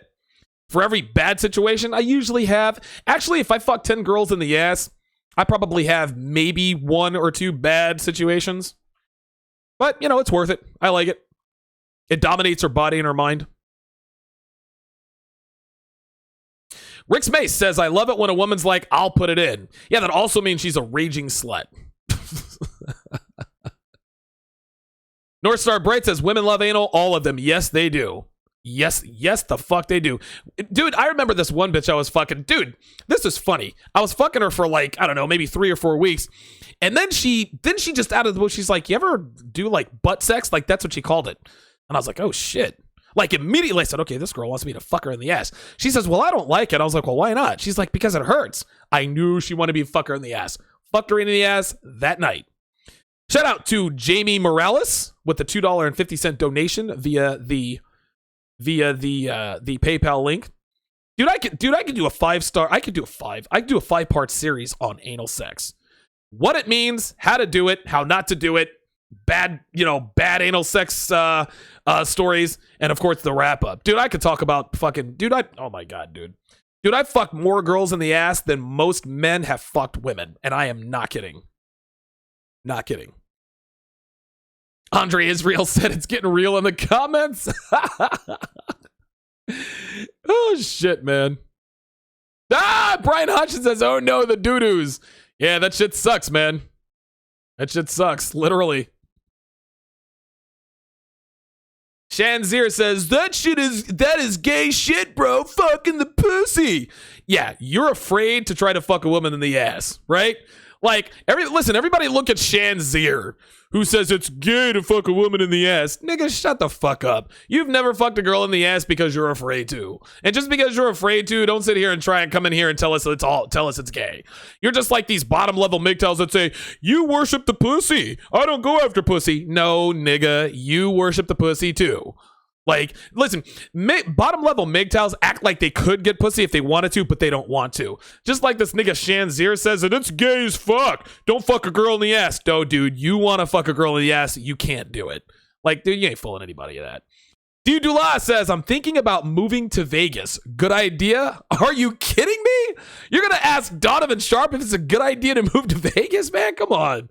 For every bad situation, I usually have, actually, if I fuck 10 girls in the ass, I probably have maybe 1 or 2 bad situations. But, you know, it's worth it. I like it. It dominates her body and her mind. Rick's Mace says, I love it when a woman's like, I'll put it in. Yeah, that also means she's a raging slut. North Star Bright says, women love anal. All of them. Yes, they do. Yes, the fuck they do. Dude, I remember this one bitch I was fucking. Dude, this is funny. I was fucking her for like, I don't know, maybe 3 or 4 weeks. And then she just out of the blue, she's like, you ever do like butt sex? Like, that's what she called it. And I was like, oh shit. Like immediately I said, okay, this girl wants me to fuck her in the ass. She says, well, I don't like it. I was like, well, why not? She's like, because it hurts. I knew she wanted me to fuck her in the ass. Fucked her in the ass that night. Shout out to Jamie Morales with the $2.50 donation via the PayPal link. Dude, I could do a 5-star. I could do a 5-part series on anal sex. What it means, how to do it, how not to do it, bad anal sex stories, and of course the wrap up. Dude, I could talk about fucking oh my god, dude. Dude, I fucked more girls in the ass than most men have fucked women, and I am not kidding. Not kidding. Andre Israel said it's getting real in the comments. Oh shit, man. Brian Hutchins says, oh no, the doo-doos. Yeah, that shit sucks, man. That shit sucks, literally. Shanzir says, that is gay shit, bro. Fucking the pussy. Yeah, you're afraid to try to fuck a woman in the ass, right? Like, everybody look at Shanzir, who says it's gay to fuck a woman in the ass. Nigga, shut the fuck up. You've never fucked a girl in the ass because you're afraid to. And just because you're afraid to, don't sit here and try and come in here and tell us it's gay. You're just like these bottom level MGTOWs that say, you worship the pussy. I don't go after pussy. No, nigga, you worship the pussy too. Like, listen, bottom level MGTOWs act like they could get pussy if they wanted to, but they don't want to. Just like this nigga Shanzir says that it's gay as fuck. Don't fuck a girl in the ass. No, dude, you want to fuck a girl in the ass, you can't do it. Like, dude, you ain't fooling anybody of that. Dula says, I'm thinking about moving to Vegas. Good idea? Are you kidding me? You're going to ask Donovan Sharp if it's a good idea to move to Vegas, man? Come on.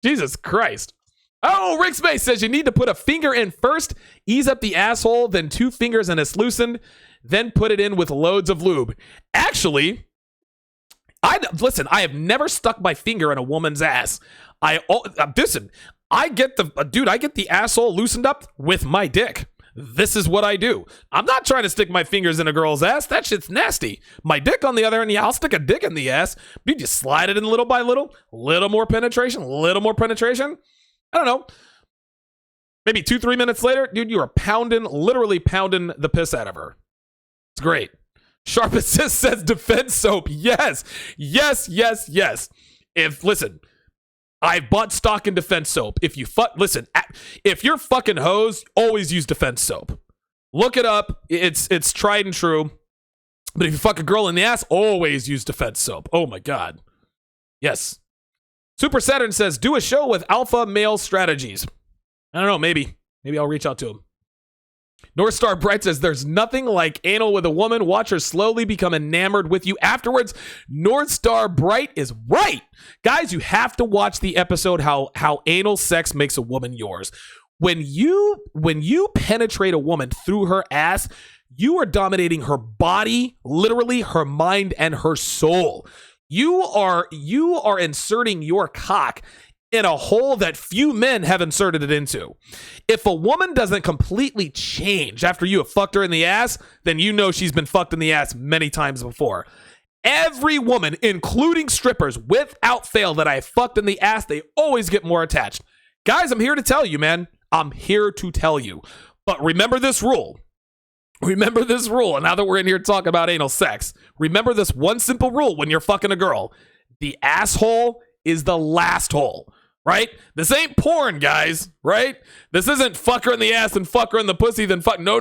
Jesus Christ. Oh, Rick Space says you need to put a finger in first, ease up the asshole, then 2 fingers and it's loosened, then put it in with loads of lube. Actually, I have never stuck my finger in a woman's ass. I get the asshole loosened up with my dick. This is what I do. I'm not trying to stick my fingers in a girl's ass. That shit's nasty. My dick on the other end, yeah, I'll stick a dick in the ass. You just slide it in little by little, little more penetration. I don't know. Maybe 2-3 minutes later, dude, you are literally pounding the piss out of her. It's great. Sharp Assist says defense soap. Yes. I've bought stock in defense soap. If you're fucking hoes, always use defense soap. Look it up. It's tried and true. But if you fuck a girl in the ass, always use defense soap. Oh my God. Yes. Super Saturn says, do a show with alpha male strategies. I don't know, maybe I'll reach out to him. North Star Bright says, there's nothing like anal with a woman. Watch her slowly become enamored with you afterwards. North Star Bright is right. Guys, you have to watch the episode how anal sex makes a woman yours. When you penetrate a woman through her ass, you are dominating her body, literally her mind and her soul. You are inserting your cock in a hole that few men have inserted it into. If a woman doesn't completely change after you have fucked her in the ass, then you know she's been fucked in the ass many times before. Every woman, including strippers, without fail, that I fucked in the ass, they always get more attached. Guys, I'm here to tell you, man. I'm here to tell you. But remember this rule. Remember this rule. And now that we're in here talking about anal sex, remember this one simple rule when you're fucking a girl. The asshole is the last hole, right? This ain't porn, guys, right? This isn't fuck her in the ass and fuck her in the pussy, then fuck. No.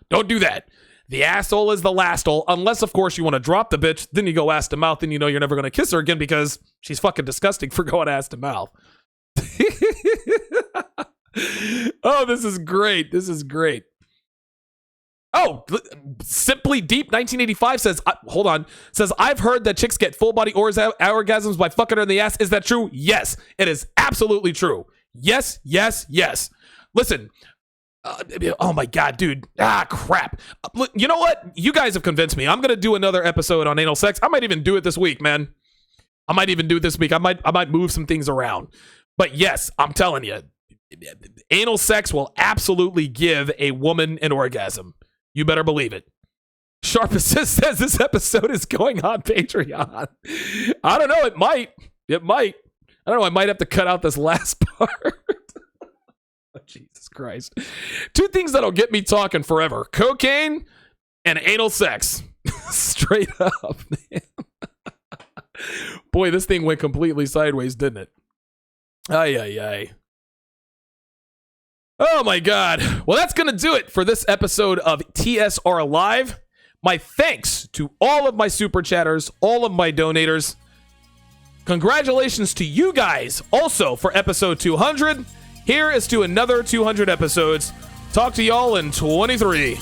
Don't do that. The asshole is the last hole, unless, of course, you want to drop the bitch. Then you go ass to mouth, and you know you're never going to kiss her again because she's fucking disgusting for going ass to mouth. Oh, this is great. This is great. Oh, Simply Deep 1985 says, hold on, says, I've heard that chicks get full body orgasms by fucking her in the ass. Is that true? Yes, it is absolutely true. Yes. Listen, oh my God, dude. Crap. You know what? You guys have convinced me. I'm going to do another episode on anal sex. I might even do it this week, man. I might even do it this week. I might move some things around. But yes, I'm telling you, anal sex will absolutely give a woman an orgasm. You better believe it. Sharp Assist says this episode is going on Patreon. I don't know. It might. I don't know. I might have to cut out this last part. Oh, Jesus Christ. Two things that'll get me talking forever. Cocaine and anal sex. Straight up, man. Boy, this thing went completely sideways, didn't it? Ay. Oh my God. Well, that's going to do it for this episode of TSR Live. My thanks to all of my super chatters, all of my donators. Congratulations to you guys also for episode 200. Here is to another 200 episodes. Talk to y'all in 23.